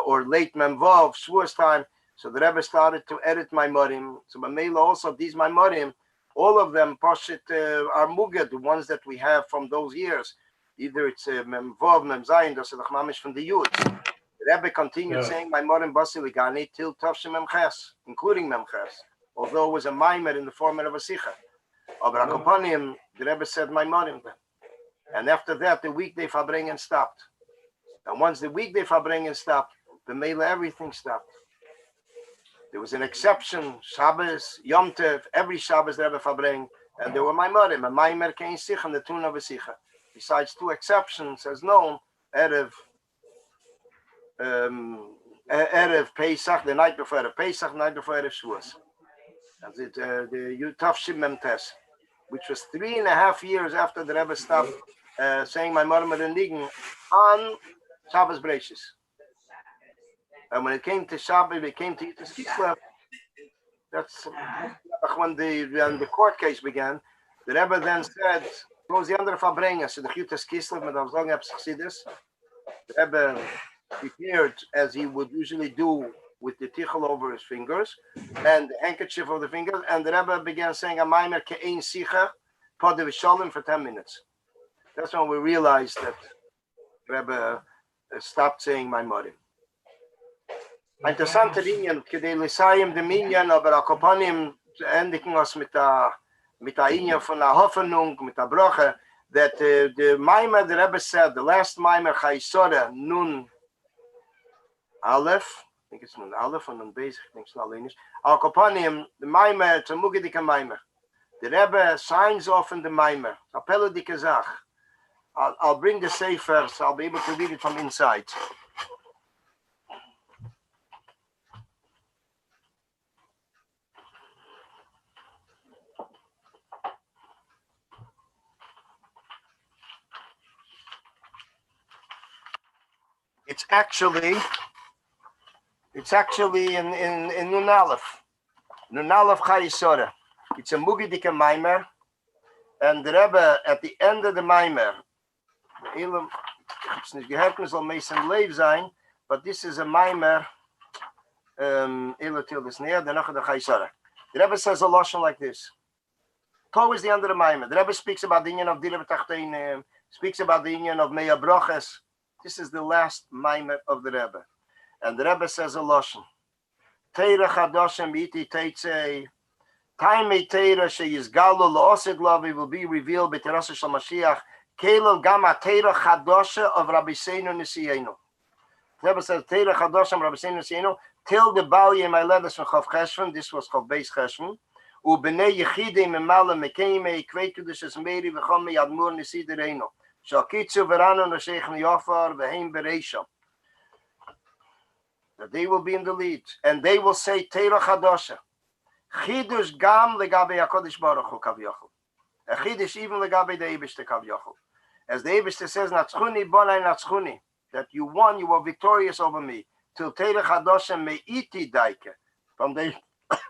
or late Mem Vav, Shavuos time. So the Rebbe started to edit Maimorim. So Mamela also, these Maimorim, all of them, Pashit, are Mugad, the ones that we have from those years. Either it's Mem Vav, Mem Zayin, or Sedach Mamish from the Yud. The Rebbe continued saying Maimorim Basi Ligani till Tavshin Mem Ches, including Mem Ches, although it was a Maimer in the format of a Sicha. But upon him, the Rebbe said Maimorim then. And after that, the weekday Fabrengen stopped. And once the weekday Fabrengen stopped, the Mele everything stopped. There was an exception, Shabbos, Yom Tov, every Shabbos the Rebbe Fabreng, and there were Maimorim, a Maimer Kein Sicha, and the tune of a Sicha. Besides two exceptions, as known, Erev Pesach, the night before Erev Pesach, the night before Erev Shavuos. That's it, the Yutav Shimem Tes, which was 3.5 years after the Rebbe stopped saying Maimorim and Nigen on Shabbos Breishis. And when it came to Shabbos, it came to Yitas Kislev. That's when the court case began. The Rebbe then said, "What was the other Fabrenga?" So the Yitas Kislev, and I was long up Chassidus. The Rebbe prepared as he would usually do with the tichel over his fingers and the handkerchief of the fingers, and the Rebbe began saying a Maimer Ke'ein Sicha, Podev Shalom for 10 minutes. That's when we realized that the Rebbe stopped saying Maimorim. Interessante Linien, Kedei Lisayim de Minyan, aber Akopanim endigen uns mit der Inyan von der Hoffnung, mit der Brache, that the Maimer, the Rebbe said, the last Maimer, Chaisora, Nun Aleph, I think it's Nun Aleph, and Nun Beis, I think it's not Lenish. Akopanim, the Maimer, it's a Mugedike Maimer. The Rebbe signs off in the Maimer, Appello di Kazach. I'll bring the Sefer, so I'll be able to read it from inside. It's actually in Nun Aleph. Nun Aleph Chayisora. It's a Mugidike Maimer. And the Rebbe, at the end of the Maimer, but this is a Maimer, the Rebbe says a Lashon like this. Towards the end of the Maimer, the Rebbe speaks about the union of Dilev Tachtein, speaks about the union of Meya Broches. This is the last Maimer of the Rebbe. And the Rebbe says a Lashon. Teira Chadoshem Iti Teitzei. Time Teira Sheyizgalu La'osid Lavi will be revealed B'Terasa Shal Mashiach. Kelel Gama Teira Chadosha of Rabbi Seinu Nisienu. The Rebbe says Teira Chadosha of Rabbi Seinu Nisienu till the Bali in my letters from Chav Cheshvan. This was Chav Beis Cheshvan. Ubnei Yechidei Memala Mekeimei Kvetu Deshes Meiri V'Chom Yadmur Nisidereinu. Shakitzu Veranu Nashech Niyafar V'Heim Bereisha. That they will be in the lead, and they will say Teira Chadosha. Chidush Gam Legabe HaKadosh Baruch Hu Kavyochel. A Chidush even Legabe the Eibishter Kavyochel. As the Eibishter says, Natschuni Bonai Natschuni, that you won, you were victorious over me. Till Teira Chadosha Me'iti Daike. From the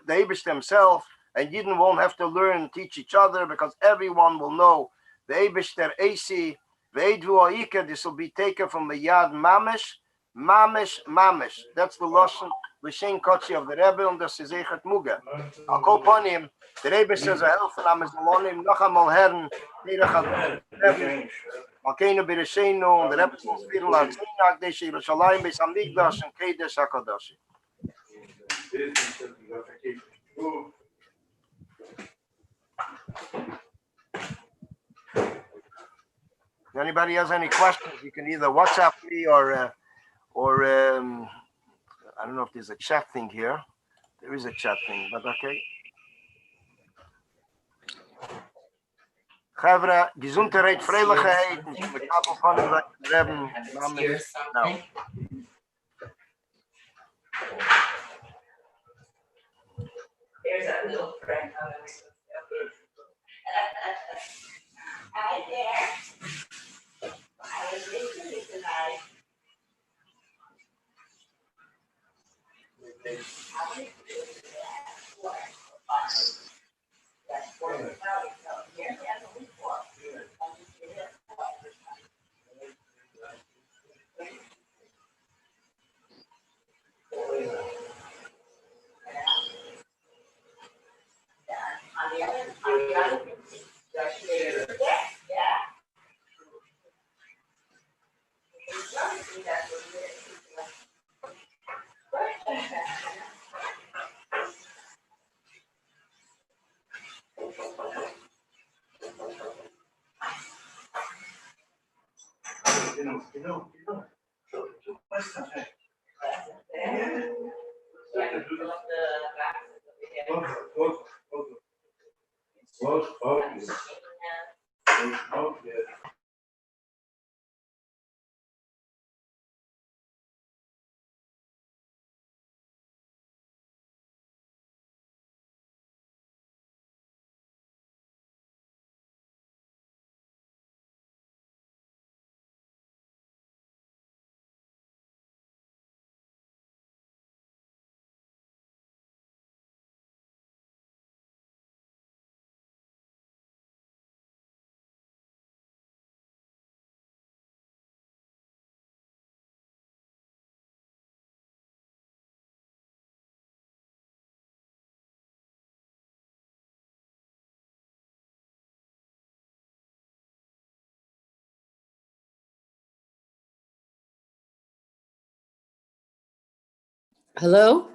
Eibishter himself, and Yidden won't have to learn, teach each other, because everyone will know the Eibishter Eisi, Ve'edvu Oike, this will be taken from the Yad Mamish. Mamish. That's the Lashon L'Shem Kotzi of the Rebbe and the Sizechet Muga. I'll call upon him. The Rebbe says, "I help him. Is Alonim Nochamal Herren Neirachad Rebbe Malkeinu B'Rishenu." And the Rebbe says, "Viral Artzina Akdesh Yerushalayim Beis Hamikdash and Kedesh Hakadosh." If anybody has any questions, you can either WhatsApp me or I don't know if there's a chat thing here. There is a chat thing, but okay. Chavra, Gesundheit, Freiligkeit, mit Kabel von dem Rebbe, now. There's a little friend of mine. Hi there. I was listening tonight. Hello?